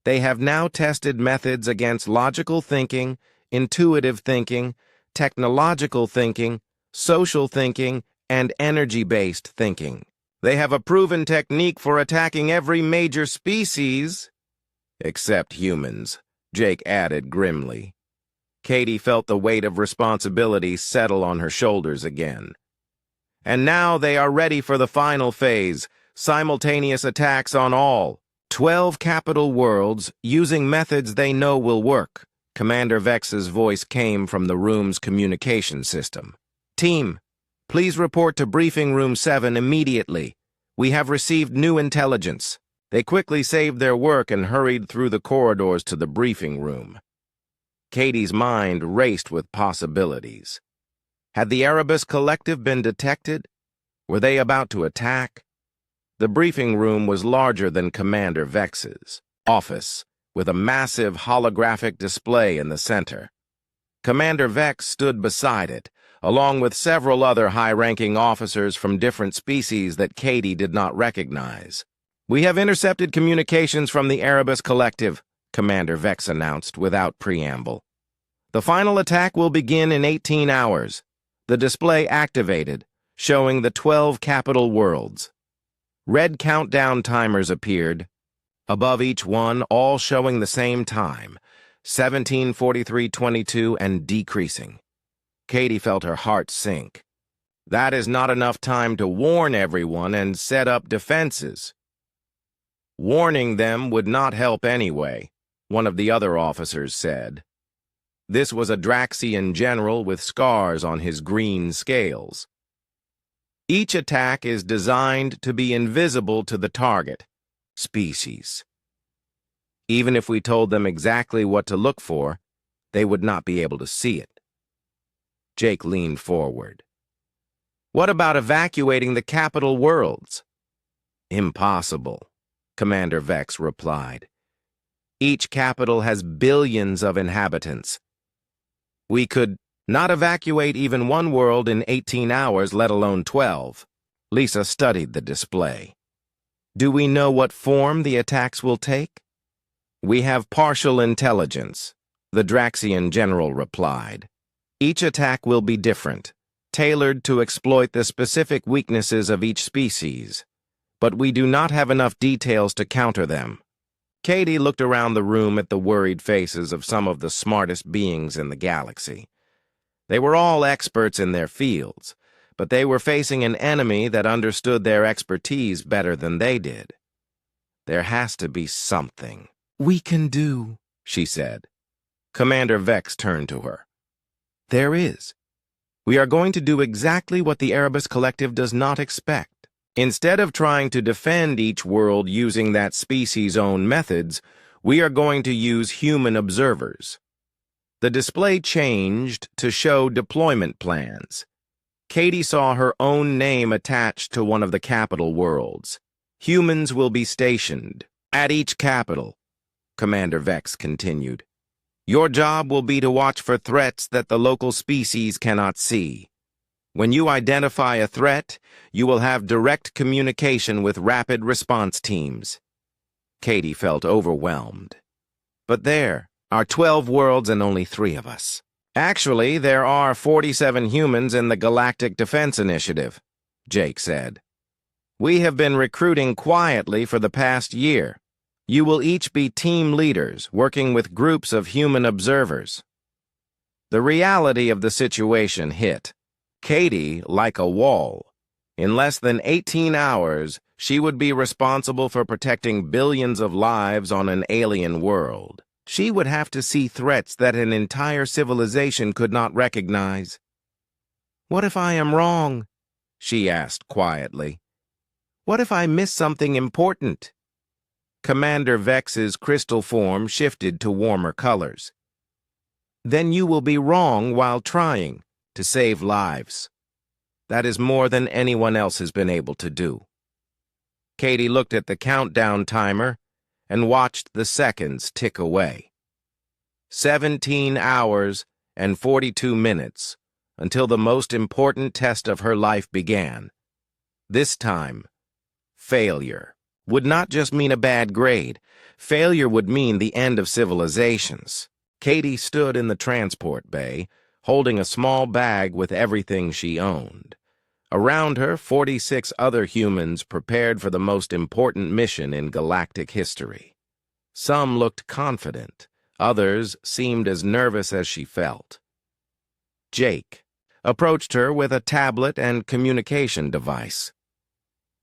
They have now tested methods against logical thinking, intuitive thinking, technological thinking, social thinking, and energy-based thinking. They have a proven technique for attacking every major species, except humans, Jake added grimly. Katie felt the weight of responsibility settle on her shoulders again. And now they are ready for the final phase, simultaneous attacks on all 12 capital worlds using methods they know will work. Commander Vex's voice came from the room's communication system. Team, please report to Briefing Room 7 immediately. We have received new intelligence. They quickly saved their work and hurried through the corridors to the briefing room. Katie's mind raced with possibilities. Had the Erebus Collective been detected? Were they about to attack? The briefing room was larger than Commander Vex's office, with a massive holographic display in the center. Commander Vex stood beside it, along with several other high-ranking officers from different species that Katie did not recognize. We have intercepted communications from the Erebus Collective, Commander Vex announced without preamble. The final attack will begin in 18 hours. The display activated, showing the 12 capital worlds. Red countdown timers appeared, above each one all showing the same time, 17:43:22 and decreasing. Katie felt her heart sink. That is not enough time to warn everyone and set up defenses. Warning them would not help anyway, one of the other officers said. This was a Draxian general with scars on his green scales. Each attack is designed to be invisible to the target species. Even if we told them exactly what to look for, they would not be able to see it. Jake leaned forward. What about evacuating the capital worlds? Impossible, Commander Vex replied. Each capital has billions of inhabitants. We could not evacuate even one world in 18 hours, let alone 12. Lisa studied the display. Do we know what form the attacks will take? We have partial intelligence, the Draxian general replied. Each attack will be different, tailored to exploit the specific weaknesses of each species, but we do not have enough details to counter them. Katie looked around the room at the worried faces of some of the smartest beings in the galaxy. They were all experts in their fields, but they were facing an enemy that understood their expertise better than they did. There has to be something we can do, she said. Commander Vex turned to her. There is. We are going to do exactly what the Erebus Collective does not expect. Instead of trying to defend each world using that species' own methods, we are going to use human observers. The display changed to show deployment plans. Katie saw her own name attached to one of the capital worlds. Humans will be stationed at each capital, Commander Vex continued. Your job will be to watch for threats that the local species cannot see. When you identify a threat, you will have direct communication with rapid response teams. Katie felt overwhelmed. But there are 12 worlds and only 3 of us. Actually, there are 47 humans in the Galactic Defense Initiative, Jake said. We have been recruiting quietly for the past year. You will each be team leaders, working with groups of human observers. The reality of the situation hit Katie like a wall. In less than 18 hours, she would be responsible for protecting billions of lives on an alien world. She would have to see threats that an entire civilization could not recognize. What if I am wrong? She asked quietly. What if I miss something important? Commander Vex's crystal form shifted to warmer colors. Then you will be wrong while trying to save lives. That is more than anyone else has been able to do. Katie looked at the countdown timer and watched the seconds tick away. 17 hours and 42 minutes until the most important test of her life began. This time, failure would not just mean a bad grade. Failure would mean the end of civilizations. Katie stood in the transport bay, holding a small bag with everything she owned. Around her, 46 other humans prepared for the most important mission in galactic history. Some looked confident. Others seemed as nervous as she felt. Jake approached her with a tablet and communication device.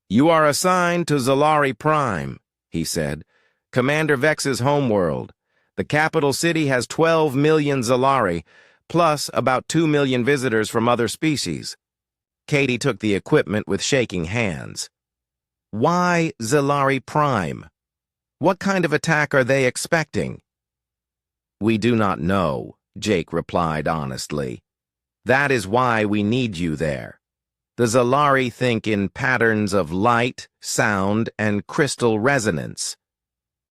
"You are assigned to Zalari Prime," he said, "Commander Vex's homeworld. The capital city has 12 million Zalari, plus about 2 million visitors from other species." Katie took the equipment with shaking hands. "Why Zalari Prime? What kind of attack are they expecting?" "We do not know," Jake replied honestly. "That is why we need you there. The Zalari think in patterns of light, sound, and crystal resonance.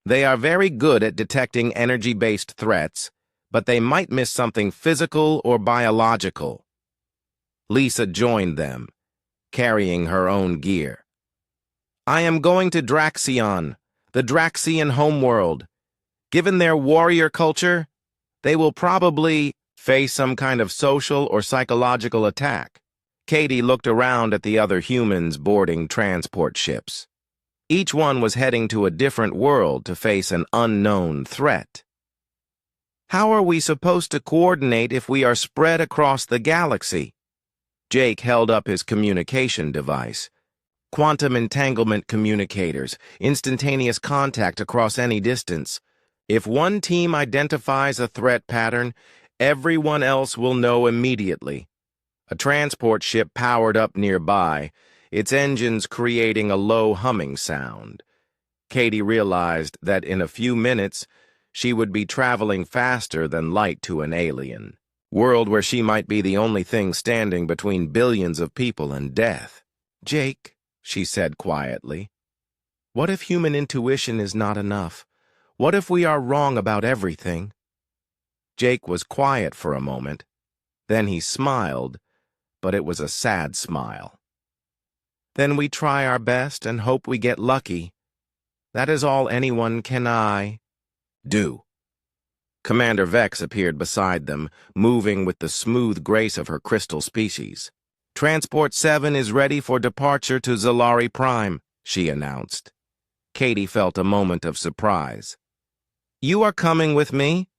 They are very good at detecting energy-based threats, but they might miss something physical or biological." Lisa joined them, carrying her own gear. "I am going to Draxion, the Draxian homeworld. Given their warrior culture, they will probably face some kind of social or psychological attack." Katie looked around at the other humans boarding transport ships. Each one was heading to a different world to face an unknown threat. "How are we supposed to coordinate if we are spread across the galaxy?" Jake held up his communication device. "Quantum entanglement communicators, instantaneous contact across any distance. If one team identifies a threat pattern, everyone else will know immediately." A transport ship powered up nearby, its engines creating a low humming sound. Katie realized that in a few minutes, she would be traveling faster than light to an alien world where she might be the only thing standing between billions of people and death. "Jake," she said quietly, "what if human intuition is not enough? What if we are wrong about everything?" Jake was quiet for a moment. Then he smiled, but it was a sad smile. "Then we try our best and hope we get lucky. That is all anyone can do." Commander Vex appeared beside them, moving with the smooth grace of her crystal species. "Transport 7 is ready for departure to Zalari Prime," she announced. Katie felt a moment of surprise. "You are coming with me?"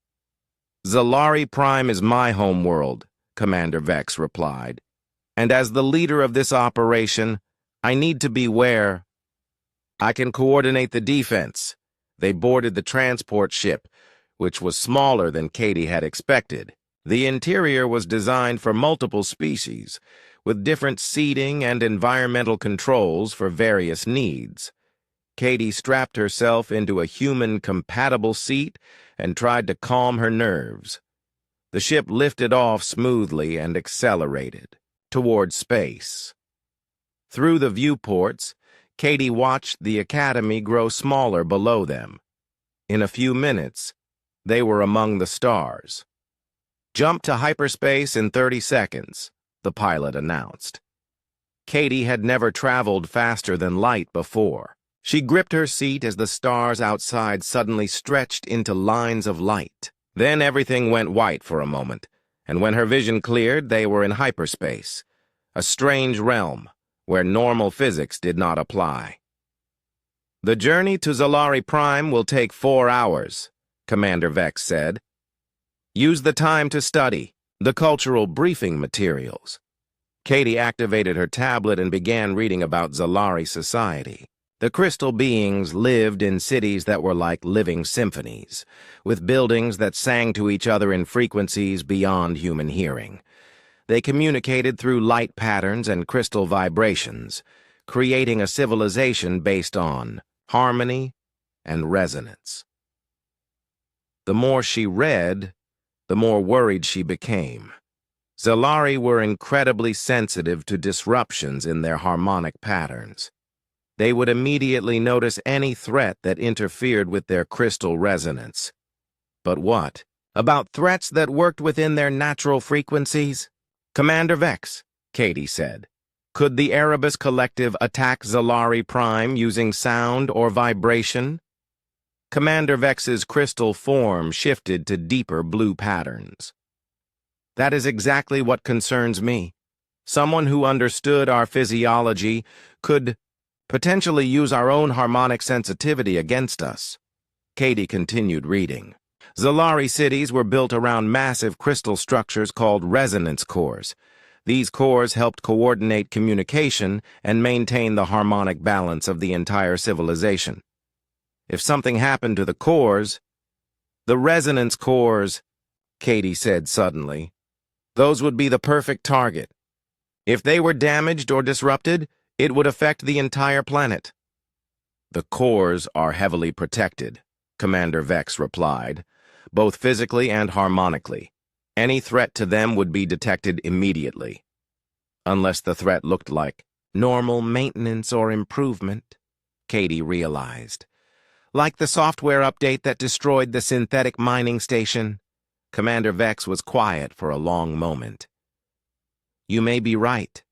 "Zalari Prime is my homeworld," Commander Vex replied. "And as the leader of this operation, I need to be where I can coordinate the defense." They boarded the transport ship, which was smaller than Katie had expected. The interior was designed for multiple species, with different seating and environmental controls for various needs. Katie strapped herself into a human-compatible seat and tried to calm her nerves. The ship lifted off smoothly and accelerated toward space. Through the viewports, Katie watched the academy grow smaller below them. In a few minutes, they were among the stars. "Jump to hyperspace in 30 seconds, the pilot announced. Katie had never traveled faster than light before. She gripped her seat as the stars outside suddenly stretched into lines of light. Then everything went white for a moment, and when her vision cleared, they were in hyperspace, a strange realm where normal physics did not apply. "The journey to Zalari Prime will take 4 hours," Commander Vex said. "Use the time to study the cultural briefing materials." Katie activated her tablet and began reading about Zalari society. The crystal beings lived in cities that were like living symphonies, with buildings that sang to each other in frequencies beyond human hearing. They communicated through light patterns and crystal vibrations, creating a civilization based on harmony, and resonance. The more she read, the more worried she became. Zalari were incredibly sensitive to disruptions in their harmonic patterns. They would immediately notice any threat that interfered with their crystal resonance. But what about threats that worked within their natural frequencies? Commander Vex, Katie said. Could the Erebus Collective attack Zalari Prime using sound or vibration? Commander Vex's crystal form shifted to deeper blue patterns. That is exactly what concerns me. Someone who understood our physiology could potentially use our own harmonic sensitivity against us. Katie continued reading. Zalari cities were built around massive crystal structures called resonance cores. These cores helped coordinate communication and maintain the harmonic balance of the entire civilization. If something happened to the cores, the resonance cores, Katie said suddenly, those would be the perfect target. If they were damaged or disrupted, it would affect the entire planet. The cores are heavily protected, Commander Vex replied, both physically and harmonically. Any threat to them would be detected immediately. Unless the threat looked like normal maintenance or improvement, Katie realized. Like the software update that destroyed the synthetic mining station. Commander Vex was quiet for a long moment. You may be right.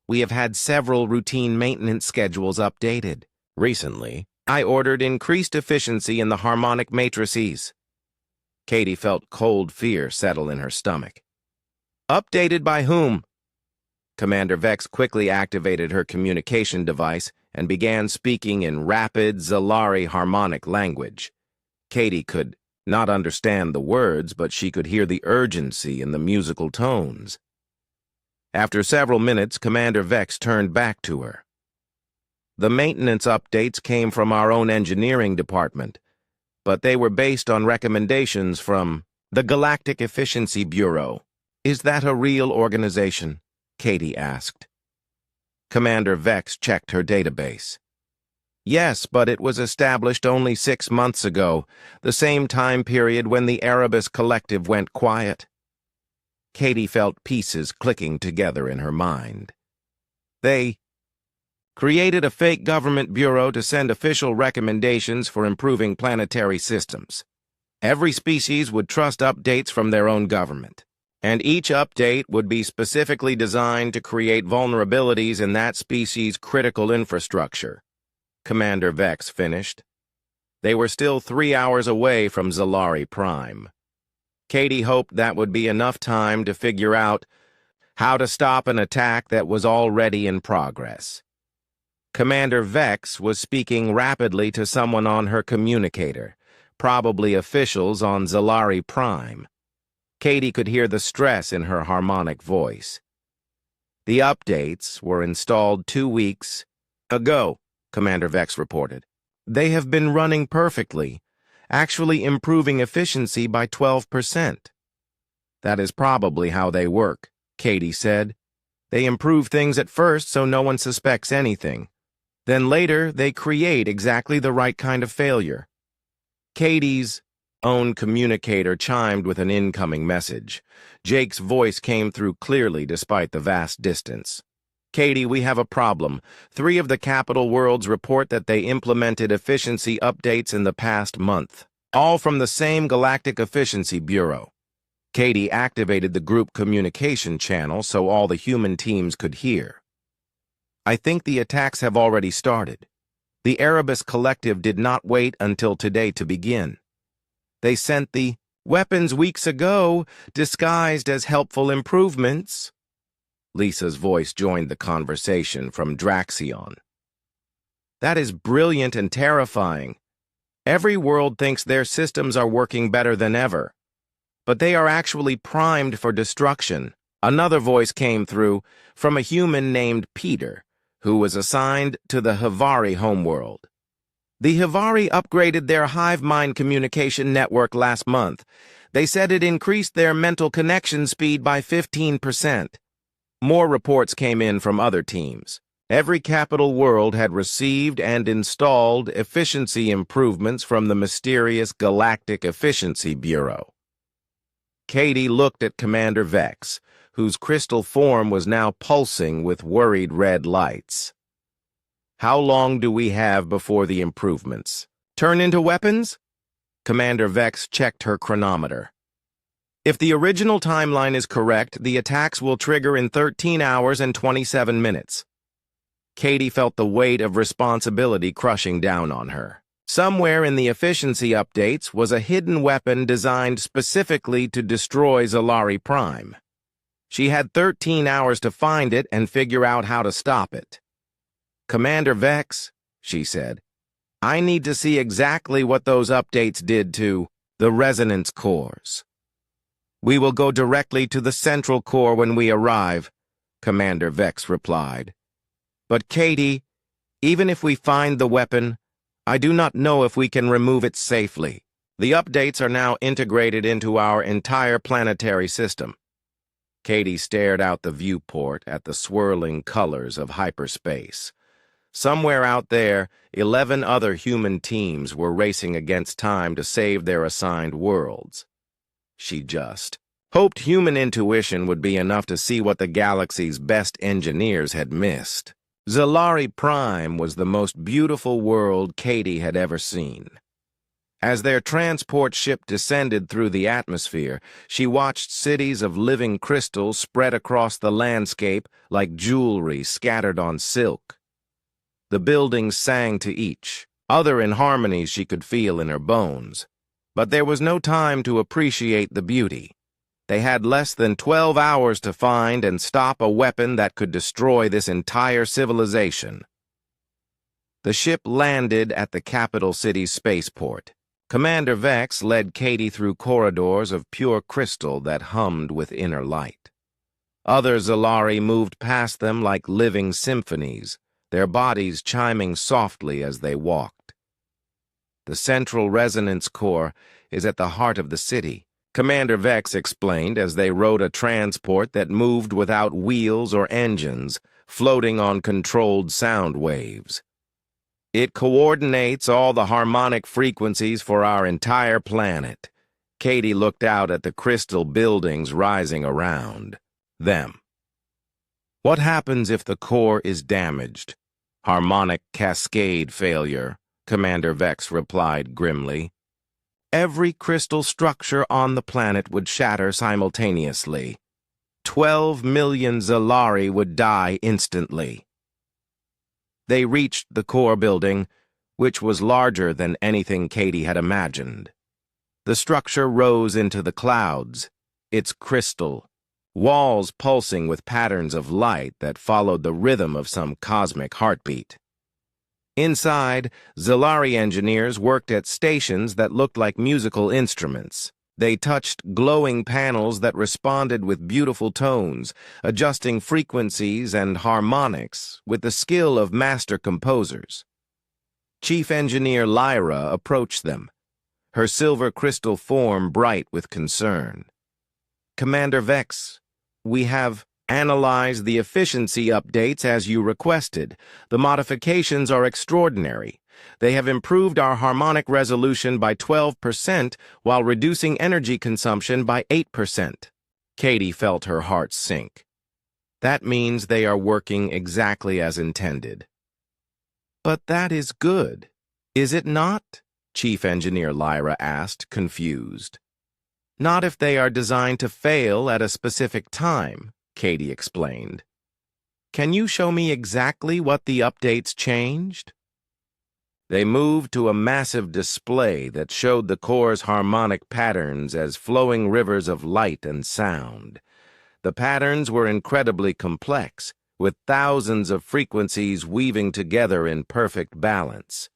We have had several routine maintenance schedules updated. Recently, I ordered increased efficiency in the harmonic matrices. Katie felt cold fear settle in her stomach. Updated by whom? Commander Vex quickly activated her communication device and began speaking in rapid Zalari harmonic language. Katie could not understand the words, but she could hear the urgency in the musical tones. After several minutes, Commander Vex turned back to her. The maintenance updates came from our own engineering department, but they were based on recommendations from the Galactic Efficiency Bureau. Is that a real organization? Katie asked. Commander Vex checked her database. Yes, but it was established only 6 months ago, the same time period when the Erebus Collective went quiet. Katie felt pieces clicking together in her mind. They created a fake government bureau to send official recommendations for improving planetary systems. Every species would trust updates from their own government, and each update would be specifically designed to create vulnerabilities in that species' critical infrastructure. Commander Vex finished. They were still 3 hours away from Zalari Prime. Katie hoped that would be enough time to figure out how to stop an attack that was already in progress. Commander Vex was speaking rapidly to someone on her communicator, probably officials on Zalari Prime. Katie could hear the stress in her harmonic voice. The updates were installed 2 weeks ago, Commander Vex reported. They have been running perfectly, actually improving efficiency by 12%. That is probably how they work, Katie said. They improve things at first so no one suspects anything. Then later, they create exactly the right kind of failure. Katie's own communicator chimed with an incoming message. Jake's voice came through clearly despite the vast distance. Katie, we have a problem. 3 of the capital worlds report that they implemented efficiency updates in the past month, all from the same Galactic Efficiency Bureau. Katie activated the group communication channel so all the human teams could hear. I think the attacks have already started. The Erebus Collective did not wait until today to begin. They sent the weapons weeks ago, disguised as helpful improvements. Lisa's voice joined the conversation from Draxion. That is brilliant and terrifying. Every world thinks their systems are working better than ever, but they are actually primed for destruction. Another voice came through from a human named Peter, who was assigned to the Hivari homeworld. The Hivari upgraded their hive mind communication network last month. They said it increased their mental connection speed by 15%. More reports came in from other teams. Every capital world had received and installed efficiency improvements from the mysterious Galactic Efficiency Bureau. Katie looked at Commander Vex, whose crystal form was now pulsing with worried red lights. "How long do we have before the improvements turn into weapons?" Commander Vex checked her chronometer. "If the original timeline is correct, the attacks will trigger in 13 hours and 27 minutes. Katie felt the weight of responsibility crushing down on her. Somewhere in the efficiency updates was a hidden weapon designed specifically to destroy Zalari Prime. She had 13 hours to find it and figure out how to stop it. "Commander Vex," she said, "I need to see exactly what those updates did to the resonance cores." "We will go directly to the central core when we arrive," Commander Vex replied. "But Katie, even if we find the weapon, I do not know if we can remove it safely. The updates are now integrated into our entire planetary system." Katie stared out the viewport at the swirling colors of hyperspace. Somewhere out there, 11 other human teams were racing against time to save their assigned worlds. She just hoped human intuition would be enough to see what the galaxy's best engineers had missed. Zalari Prime was the most beautiful world Katie had ever seen. As their transport ship descended through the atmosphere, she watched cities of living crystal spread across the landscape like jewelry scattered on silk. The buildings sang to each, other in harmonies she could feel in her bones. But there was no time to appreciate the beauty. They had less than 12 hours to find and stop a weapon that could destroy this entire civilization. The ship landed at the capital city's spaceport. Commander Vex led Katie through corridors of pure crystal that hummed with inner light. Other Zalari moved past them like living symphonies, their bodies chiming softly as they walked. "The central resonance core is at the heart of the city," Commander Vex explained as they rode a transport that moved without wheels or engines, floating on controlled sound waves. "It coordinates all the harmonic frequencies for our entire planet." Katie looked out at the crystal buildings rising around them. "What happens if the core is damaged?" "Harmonic cascade failure," Commander Vex replied grimly. "Every crystal structure on the planet would shatter simultaneously. 12 million Zalari would die instantly." They reached the core building, which was larger than anything Katie had imagined. The structure rose into the clouds, its crystal, walls pulsing with patterns of light that followed the rhythm of some cosmic heartbeat. Inside, Zalari engineers worked at stations that looked like musical instruments. They touched glowing panels that responded with beautiful tones, adjusting frequencies and harmonics with the skill of master composers. Chief Engineer Lyra approached them, her silver crystal form bright with concern. "Commander Vex, we have analyzed the efficiency updates as you requested. The modifications are extraordinary. They have improved our harmonic resolution by 12% while reducing energy consumption by 8%. Katie felt her heart sink. That means they are working exactly as intended. "But that is good, is it not?" Chief Engineer Lyra asked, confused. "Not if they are designed to fail at a specific time," Katie explained. "Can you show me exactly what the updates changed?" They moved to a massive display that showed the core's harmonic patterns as flowing rivers of light and sound. The patterns were incredibly complex, with thousands of frequencies weaving together in perfect balance.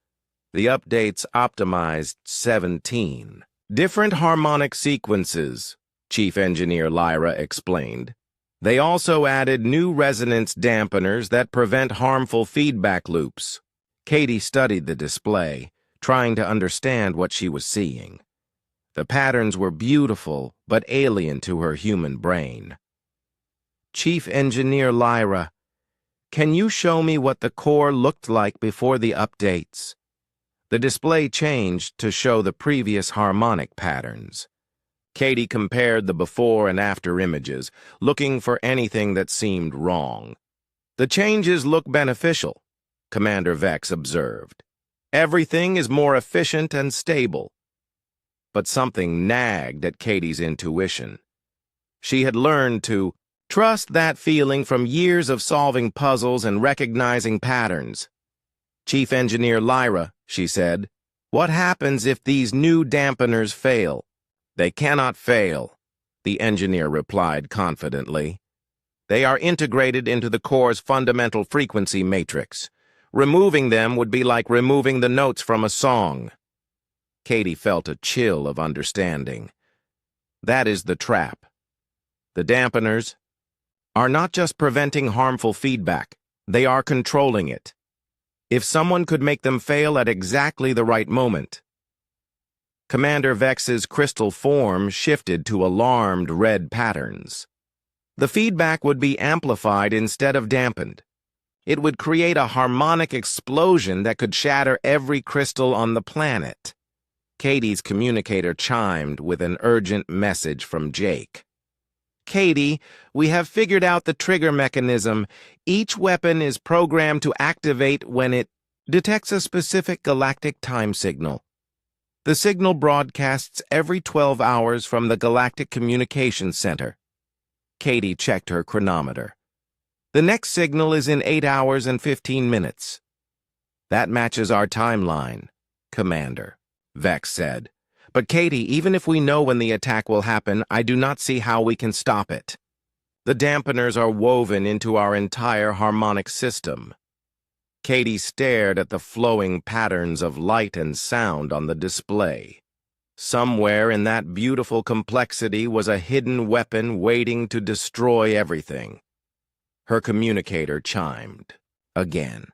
The updates optimized 17 different harmonic sequences, Chief Engineer Lyra explained. They also added new resonance dampeners that prevent harmful feedback loops. Katie studied the display, trying to understand what she was seeing. The patterns were beautiful, but alien to her human brain. "Chief Engineer Lyra, Can you show me what the core looked like before the updates? The display changed to show the previous harmonic patterns. Katie compared the before and after images, looking for anything that seemed wrong. The changes look beneficial, Commander Vex observed. Everything is more efficient and stable. But something nagged at Katie's intuition. She had learned to trust that feeling from years of solving puzzles and recognizing patterns. Chief Engineer Lyra, she said, what happens if these new dampeners fail? They cannot fail, the engineer replied confidently. They are integrated into the core's fundamental frequency matrix. Removing them would be like removing the notes from a song. Katie felt a chill of understanding. That is the trap. The dampeners are not just preventing harmful feedback, they are controlling it. If someone could make them fail at exactly the right moment. Commander Vex's crystal form shifted to alarmed red patterns. The feedback would be amplified instead of dampened. It would create a harmonic explosion that could shatter every crystal on the planet. Katie's communicator chimed with an urgent message from Jake. Katie, we have figured out the trigger mechanism. Each weapon is programmed to activate when it detects a specific galactic time signal. The signal broadcasts every 12 hours from the Galactic Communications Center. Katie checked her chronometer. The next signal is in 8 hours and 15 minutes. That matches our timeline, Commander, Vex said. But Katie, even if we know when the attack will happen, I do not see how we can stop it. The dampeners are woven into our entire harmonic system. Katie stared at the flowing patterns of light and sound on the display. Somewhere in that beautiful complexity was a hidden weapon waiting to destroy everything. Her communicator chimed again.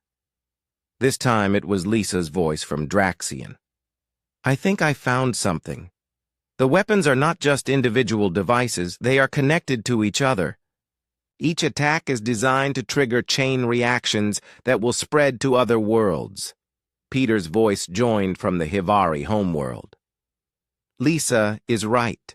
This time it was Lisa's voice from Draxian. I think I found something. The weapons are not just individual devices, they are connected to each other. Each attack is designed to trigger chain reactions that will spread to other worlds. Peter's voice joined from the Hivari homeworld. Lisa is right.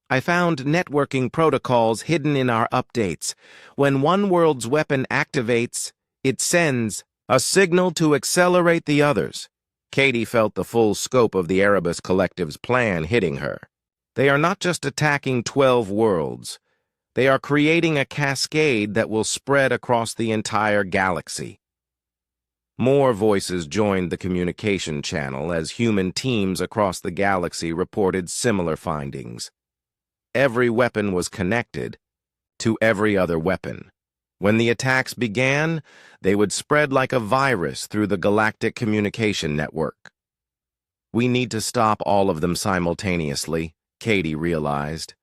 I found networking protocols hidden in our updates. When one world's weapon activates, it sends a signal to accelerate the others. Katie felt the full scope of the Erebus Collective's plan hitting her. They are not just attacking 12 worlds. They are creating a cascade that will spread across the entire galaxy. More voices joined the communication channel as human teams across the galaxy reported similar findings. Every weapon was connected to every other weapon. When the attacks began, they would spread like a virus through the galactic communication network. We need to stop all of them simultaneously, Katie realized.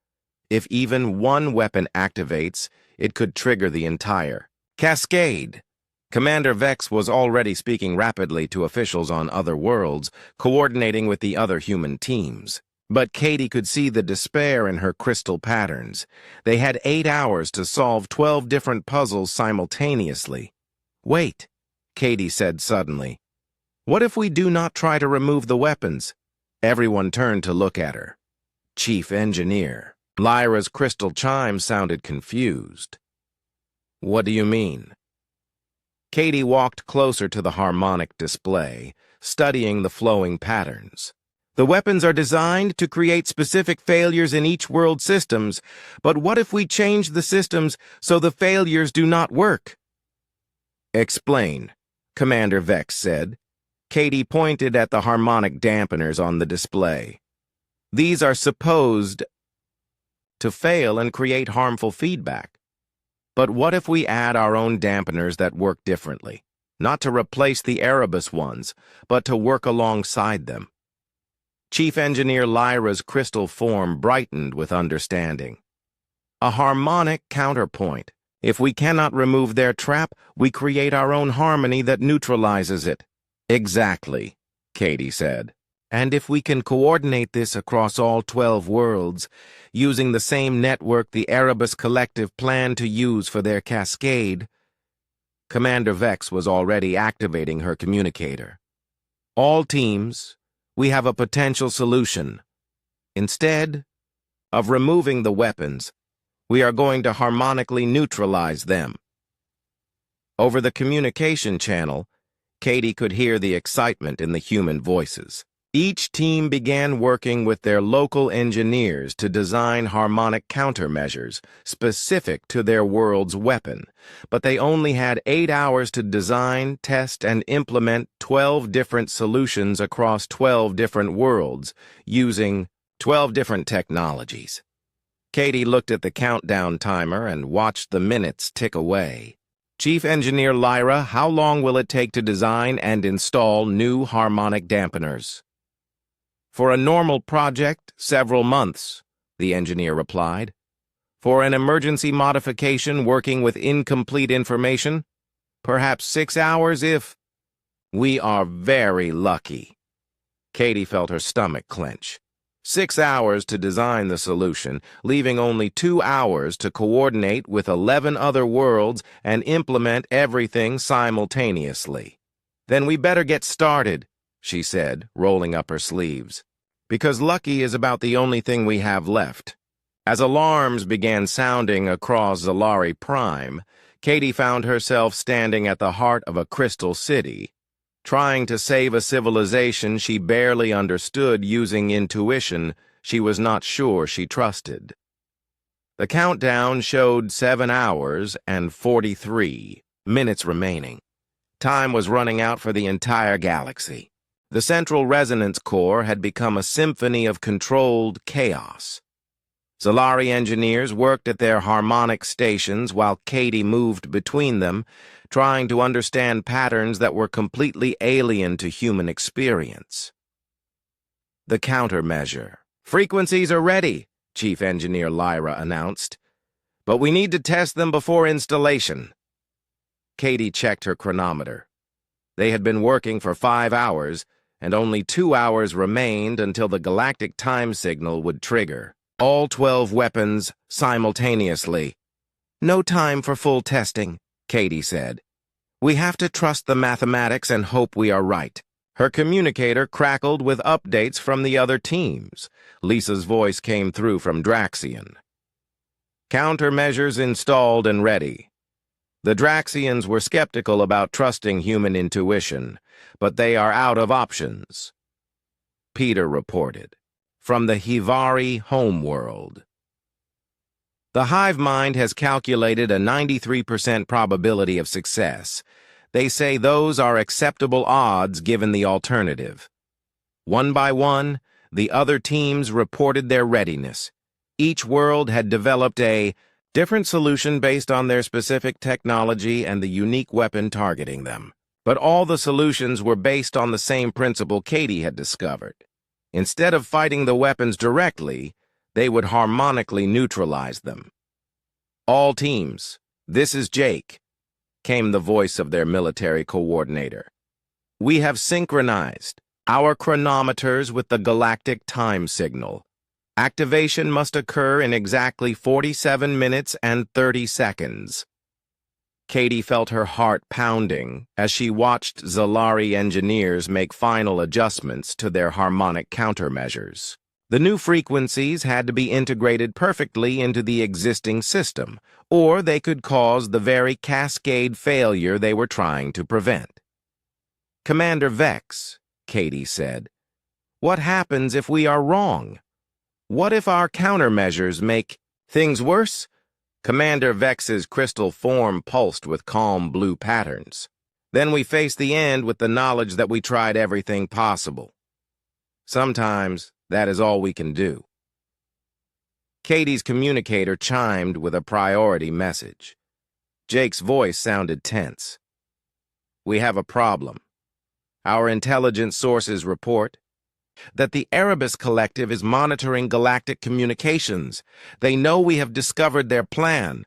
If even one weapon activates, it could trigger the entire cascade. Commander Vex was already speaking rapidly to officials on other worlds, coordinating with the other human teams. But Katie could see the despair in her crystal patterns. They had 8 hours to solve 12 different puzzles simultaneously. Wait, Katie said suddenly. What if we do not try to remove the weapons? Everyone turned to look at her. Chief Engineer. Lyra's crystal chime sounded confused. What do you mean? Katie walked closer to the harmonic display, studying the flowing patterns. The weapons are designed to create specific failures in each world's systems, but what if we change the systems so the failures do not work? Explain, Commander Vex said. Katie pointed at the harmonic dampeners on the display. These are supposed to fail and create harmful feedback. But what if we add our own dampeners that work differently? Not to replace the Erebus ones, but to work alongside them. Chief Engineer Lyra's crystal form brightened with understanding. A harmonic counterpoint. If we cannot remove their trap, we create our own harmony that neutralizes it. Exactly, Katie said. And if we can coordinate this across all 12 worlds, using the same network the Erebus Collective planned to use for their cascade, Commander Vex was already activating her communicator. All teams, we have a potential solution. Instead of removing the weapons, we are going to harmonically neutralize them. Over the communication channel, Katie could hear the excitement in the human voices. Each team began working with their local engineers to design harmonic countermeasures specific to their world's weapon, but they only had 8 hours to design, test, and implement 12 different solutions across 12 different worlds using 12 different technologies. Katie looked at the countdown timer and watched the minutes tick away. Chief Engineer Lyra, how long will it take to design and install new harmonic dampeners? For a normal project, several months, the engineer replied. For an emergency modification working with incomplete information, perhaps 6 hours if... We are very lucky. Katie felt her stomach clench. 6 hours to design the solution, leaving only 2 hours to coordinate with 11 other worlds and implement everything simultaneously. Then we better get started, she said, rolling up her sleeves. Because lucky is about the only thing we have left. As alarms began sounding across Zalari Prime, Katie found herself standing at the heart of a crystal city, trying to save a civilization she barely understood using intuition she was not sure she trusted. The countdown showed 7 hours and 43 minutes remaining. Time was running out for the entire galaxy. The Central Resonance Core had become a symphony of controlled chaos. Zalari engineers worked at their harmonic stations while Katie moved between them, trying to understand patterns that were completely alien to human experience. The countermeasure. Frequencies are ready, Chief Engineer Lyra announced. But we need to test them before installation. Katie checked her chronometer. They had been working for 5 hours, and only 2 hours remained until the galactic time signal would trigger. All 12 weapons simultaneously. No time for full testing, Katie said. We have to trust the mathematics and hope we are right. Her communicator crackled with updates from the other teams. Lisa's voice came through from Draxian. Countermeasures installed and ready. The Draxians were skeptical about trusting human intuition, but they are out of options. Peter reported. From the Hivari homeworld. The hive mind has calculated a 93% probability of success. They say those are acceptable odds given the alternative. One by one, the other teams reported their readiness. Each world had developed a different solution based on their specific technology and the unique weapon targeting them. But all the solutions were based on the same principle Katie had discovered. Instead of fighting the weapons directly, they would harmonically neutralize them. All teams, this is Jake, came the voice of their military coordinator. We have synchronized our chronometers with the galactic time signal. Activation must occur in exactly 47 minutes and 30 seconds. Katie felt her heart pounding as she watched Zalari engineers make final adjustments to their harmonic countermeasures. The new frequencies had to be integrated perfectly into the existing system, or they could cause the very cascade failure they were trying to prevent. Commander Vex, Katie said, what happens if we are wrong? What if our countermeasures make things worse? Commander Vex's crystal form pulsed with calm blue patterns. Then we face the end with the knowledge that we tried everything possible. Sometimes that is all we can do. Katie's communicator chimed with a priority message. Jake's voice sounded tense. We have a problem. Our intelligence sources report that the Erebus Collective is monitoring galactic communications. They know we have discovered their plan.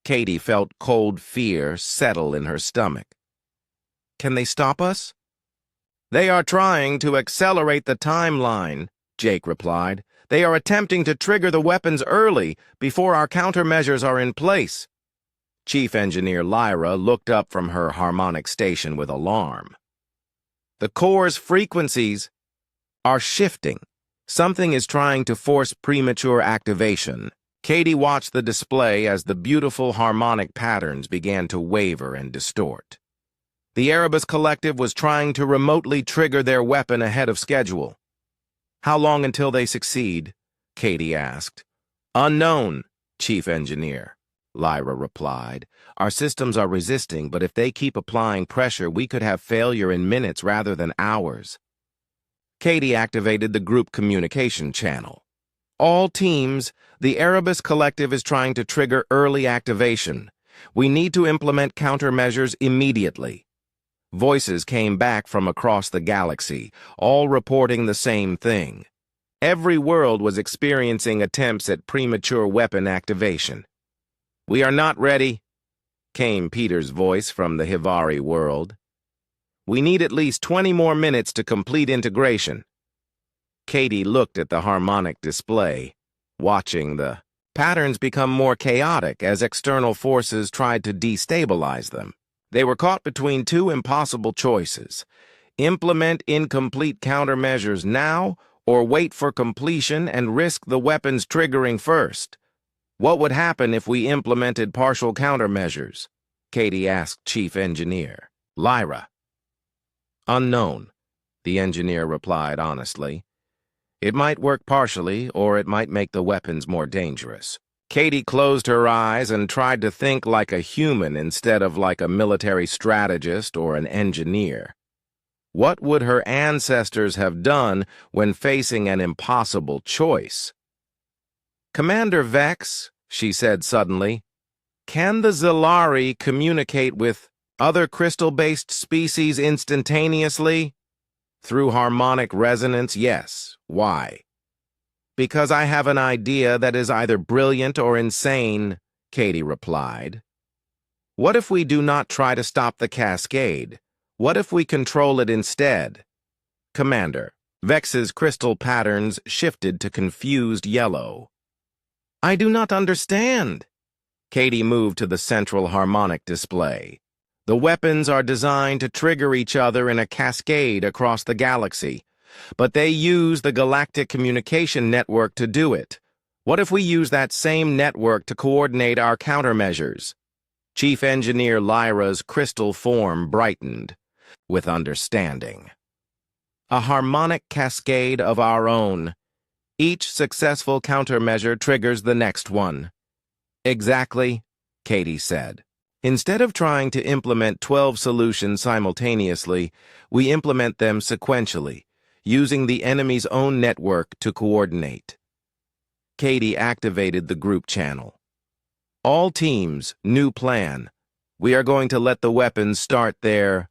Katie felt cold fear settle in her stomach. Can they stop us? They are trying to accelerate the timeline, Jake replied. They are attempting to trigger the weapons early, before our countermeasures are in place. Chief Engineer Lyra looked up from her harmonic station with alarm. The core's frequencies are shifting. Something is trying to force premature activation. Katie watched the display as the beautiful harmonic patterns began to waver and distort. The Erebus Collective was trying to remotely trigger their weapon ahead of schedule. How long until they succeed? Katie asked. Unknown, Chief Engineer, Lyra replied. Our systems are resisting, but if they keep applying pressure, we could have failure in minutes rather than hours. Katie activated the group communication channel. All teams, the Erebus Collective is trying to trigger early activation. We need to implement countermeasures immediately. Voices came back from across the galaxy, all reporting the same thing. Every world was experiencing attempts at premature weapon activation. We are not ready, came Peter's voice from the Hivari world. We need at least 20 more minutes to complete integration. Katie looked at the harmonic display, watching the patterns become more chaotic as external forces tried to destabilize them. They were caught between two impossible choices: implement incomplete countermeasures now, or wait for completion and risk the weapons triggering first. What would happen if we implemented partial countermeasures? Katie asked Chief Engineer Lyra. Unknown, the engineer replied honestly. It might work partially, or it might make the weapons more dangerous. Katie closed her eyes and tried to think like a human instead of like a military strategist or an engineer. What would her ancestors have done when facing an impossible choice? Commander Vex, she said suddenly, can the Zilari communicate with other crystal-based species instantaneously? Through harmonic resonance, yes. Why? Because I have an idea that is either brilliant or insane, Katie replied. What if we do not try to stop the cascade? What if we control it instead? Commander, Vex's crystal patterns shifted to confused yellow. I do not understand. Katie moved to the central harmonic display. The weapons are designed to trigger each other in a cascade across the galaxy, but they use the Galactic Communication Network to do it. What if we use that same network to coordinate our countermeasures? Chief Engineer Lyra's crystal form brightened with understanding. A harmonic cascade of our own. Each successful countermeasure triggers the next one. Exactly, Katie said. Instead of trying to implement 12 solutions simultaneously, we implement them sequentially, using the enemy's own network to coordinate. Katie activated the group channel. All teams, new plan. We are going to let the weapons start their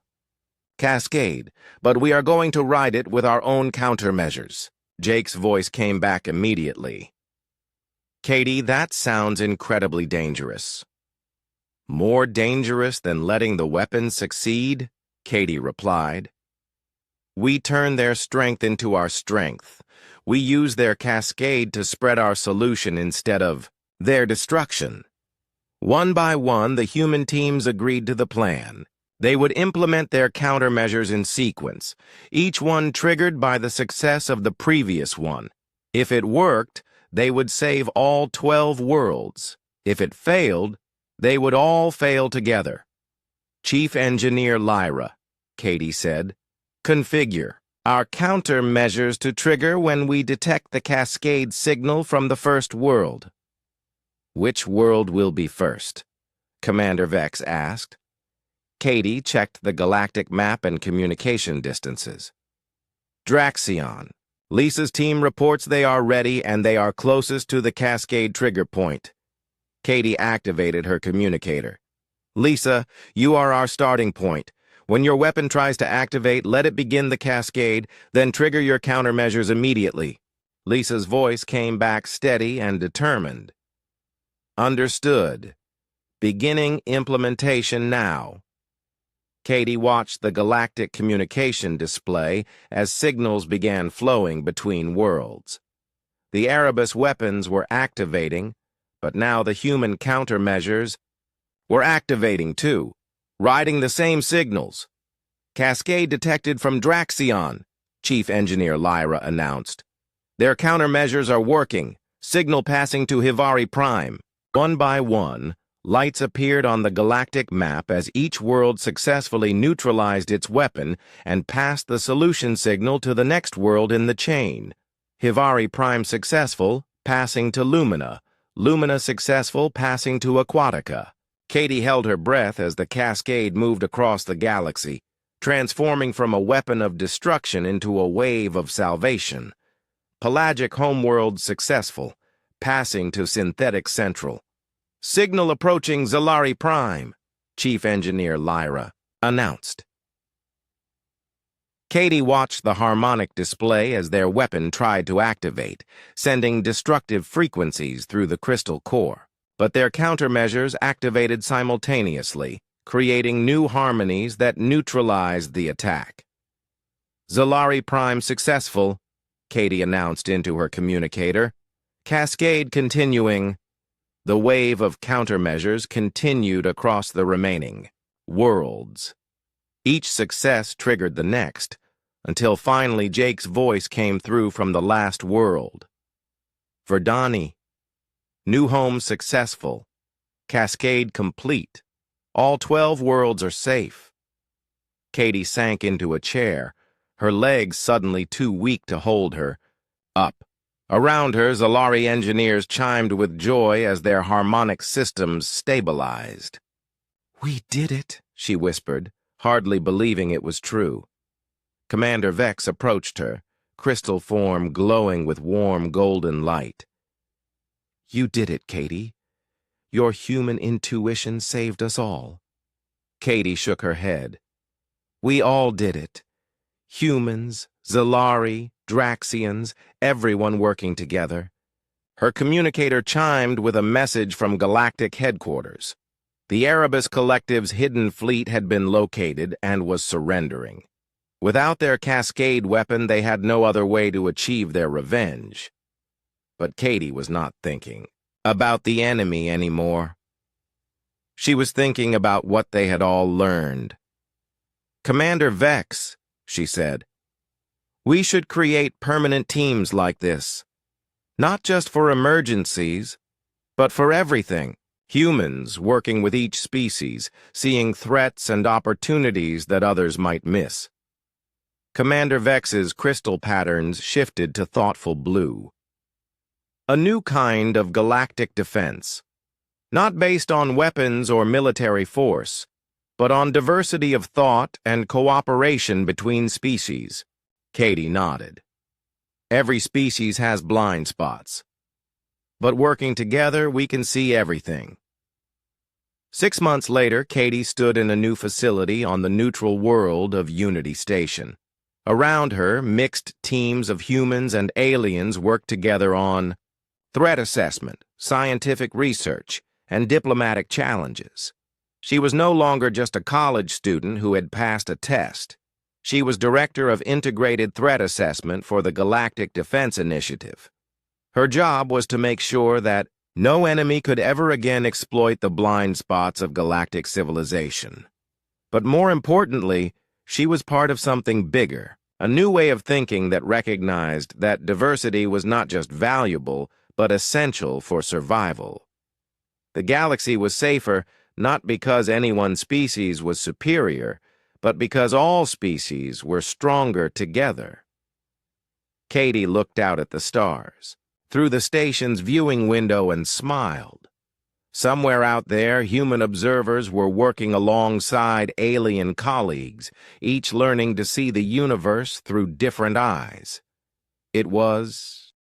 cascade, but we are going to ride it with our own countermeasures. Jake's voice came back immediately. Katie, that sounds incredibly dangerous. More dangerous than letting the weapons succeed? Katie replied. We turn their strength into our strength. We use their cascade to spread our solution instead of their destruction. One by one, the human teams agreed to the plan. They would implement their countermeasures in sequence, each one triggered by the success of the previous one. If it worked, they would save all 12 worlds. If it failed, they would all fail together. Chief Engineer Lyra, Katie said, configure our countermeasures to trigger when we detect the cascade signal from the first world. Which world will be first? Commander Vex asked. Katie checked the galactic map and communication distances. Draxion. Lisa's team reports they are ready and they are closest to the cascade trigger point. Katie activated her communicator. Lisa, you are our starting point. When your weapon tries to activate, let it begin the cascade, then trigger your countermeasures immediately. Lisa's voice came back steady and determined. Understood. Beginning implementation now. Katie watched the galactic communication display as signals began flowing between worlds. The Erebus weapons were activating, but now the human countermeasures were activating too, riding the same signals. Cascade detected from Draxion, Chief Engineer Lyra announced. Their countermeasures are working, signal passing to HFY Prime. One by one, lights appeared on the galactic map as each world successfully neutralized its weapon and passed the solution signal to the next world in the chain. HFY Prime successful, passing to Lumina. Lumina successful, passing to Aquatica. Katie held her breath as the cascade moved across the galaxy, transforming from a weapon of destruction into a wave of salvation. Pelagic homeworld successful, passing to Synthetic Central. Signal approaching HFY Prime, Chief Engineer Lyra announced. Katie watched the harmonic display as their weapon tried to activate, sending destructive frequencies through the crystal core. But their countermeasures activated simultaneously, creating new harmonies that neutralized the attack. HFY Prime successful, Katie announced into her communicator. Cascade continuing. The wave of countermeasures continued across the remaining worlds. Each success triggered the next, until finally Jake's voice came through from the last world. Verdani. New home successful. Cascade complete. All 12 worlds are safe. Katie sank into a chair, her legs suddenly too weak to hold her. Up. Around her, HFY engineers chimed with joy as their harmonic systems stabilized. "We did it," she whispered, hardly believing it was true. Commander Vex approached her, crystal form glowing with warm golden light. "You did it, Katie. Your human intuition saved us all." Katie shook her head. "We all did it. Humans, HFY, Draxians, everyone working together." Her communicator chimed with a message from Galactic headquarters. The Erebus Collective's hidden fleet had been located and was surrendering. Without their cascade weapon, they had no other way to achieve their revenge. But Katie was not thinking about the enemy anymore. She was thinking about what they had all learned. "Commander Vex," she said, "we should create permanent teams like this. Not just for emergencies, but for everything. Humans working with each species, seeing threats and opportunities that others might miss." Commander Vex's crystal patterns shifted to thoughtful blue. A new kind of galactic defense, not based on weapons or military force, but on diversity of thought and cooperation between species. Katie nodded. Every species has blind spots, but working together we can see everything. 6 months later, Katie stood in a new facility on the neutral world of Unity Station. Around her, mixed teams of humans and aliens worked together on threat assessment, scientific research, and diplomatic challenges. She was no longer just a college student who had passed a test. She was Director of Integrated Threat Assessment for the Galactic Defense Initiative. Her job was to make sure that no enemy could ever again exploit the blind spots of galactic civilization. But more importantly, she was part of something bigger, a new way of thinking that recognized that diversity was not just valuable, but essential for survival. The galaxy was safer not because any one species was superior, but because all species were stronger together. Katie looked out at the stars, through the station's viewing window, and smiled. Somewhere out there, human observers were working alongside alien colleagues, each learning to see the universe through different eyes. It was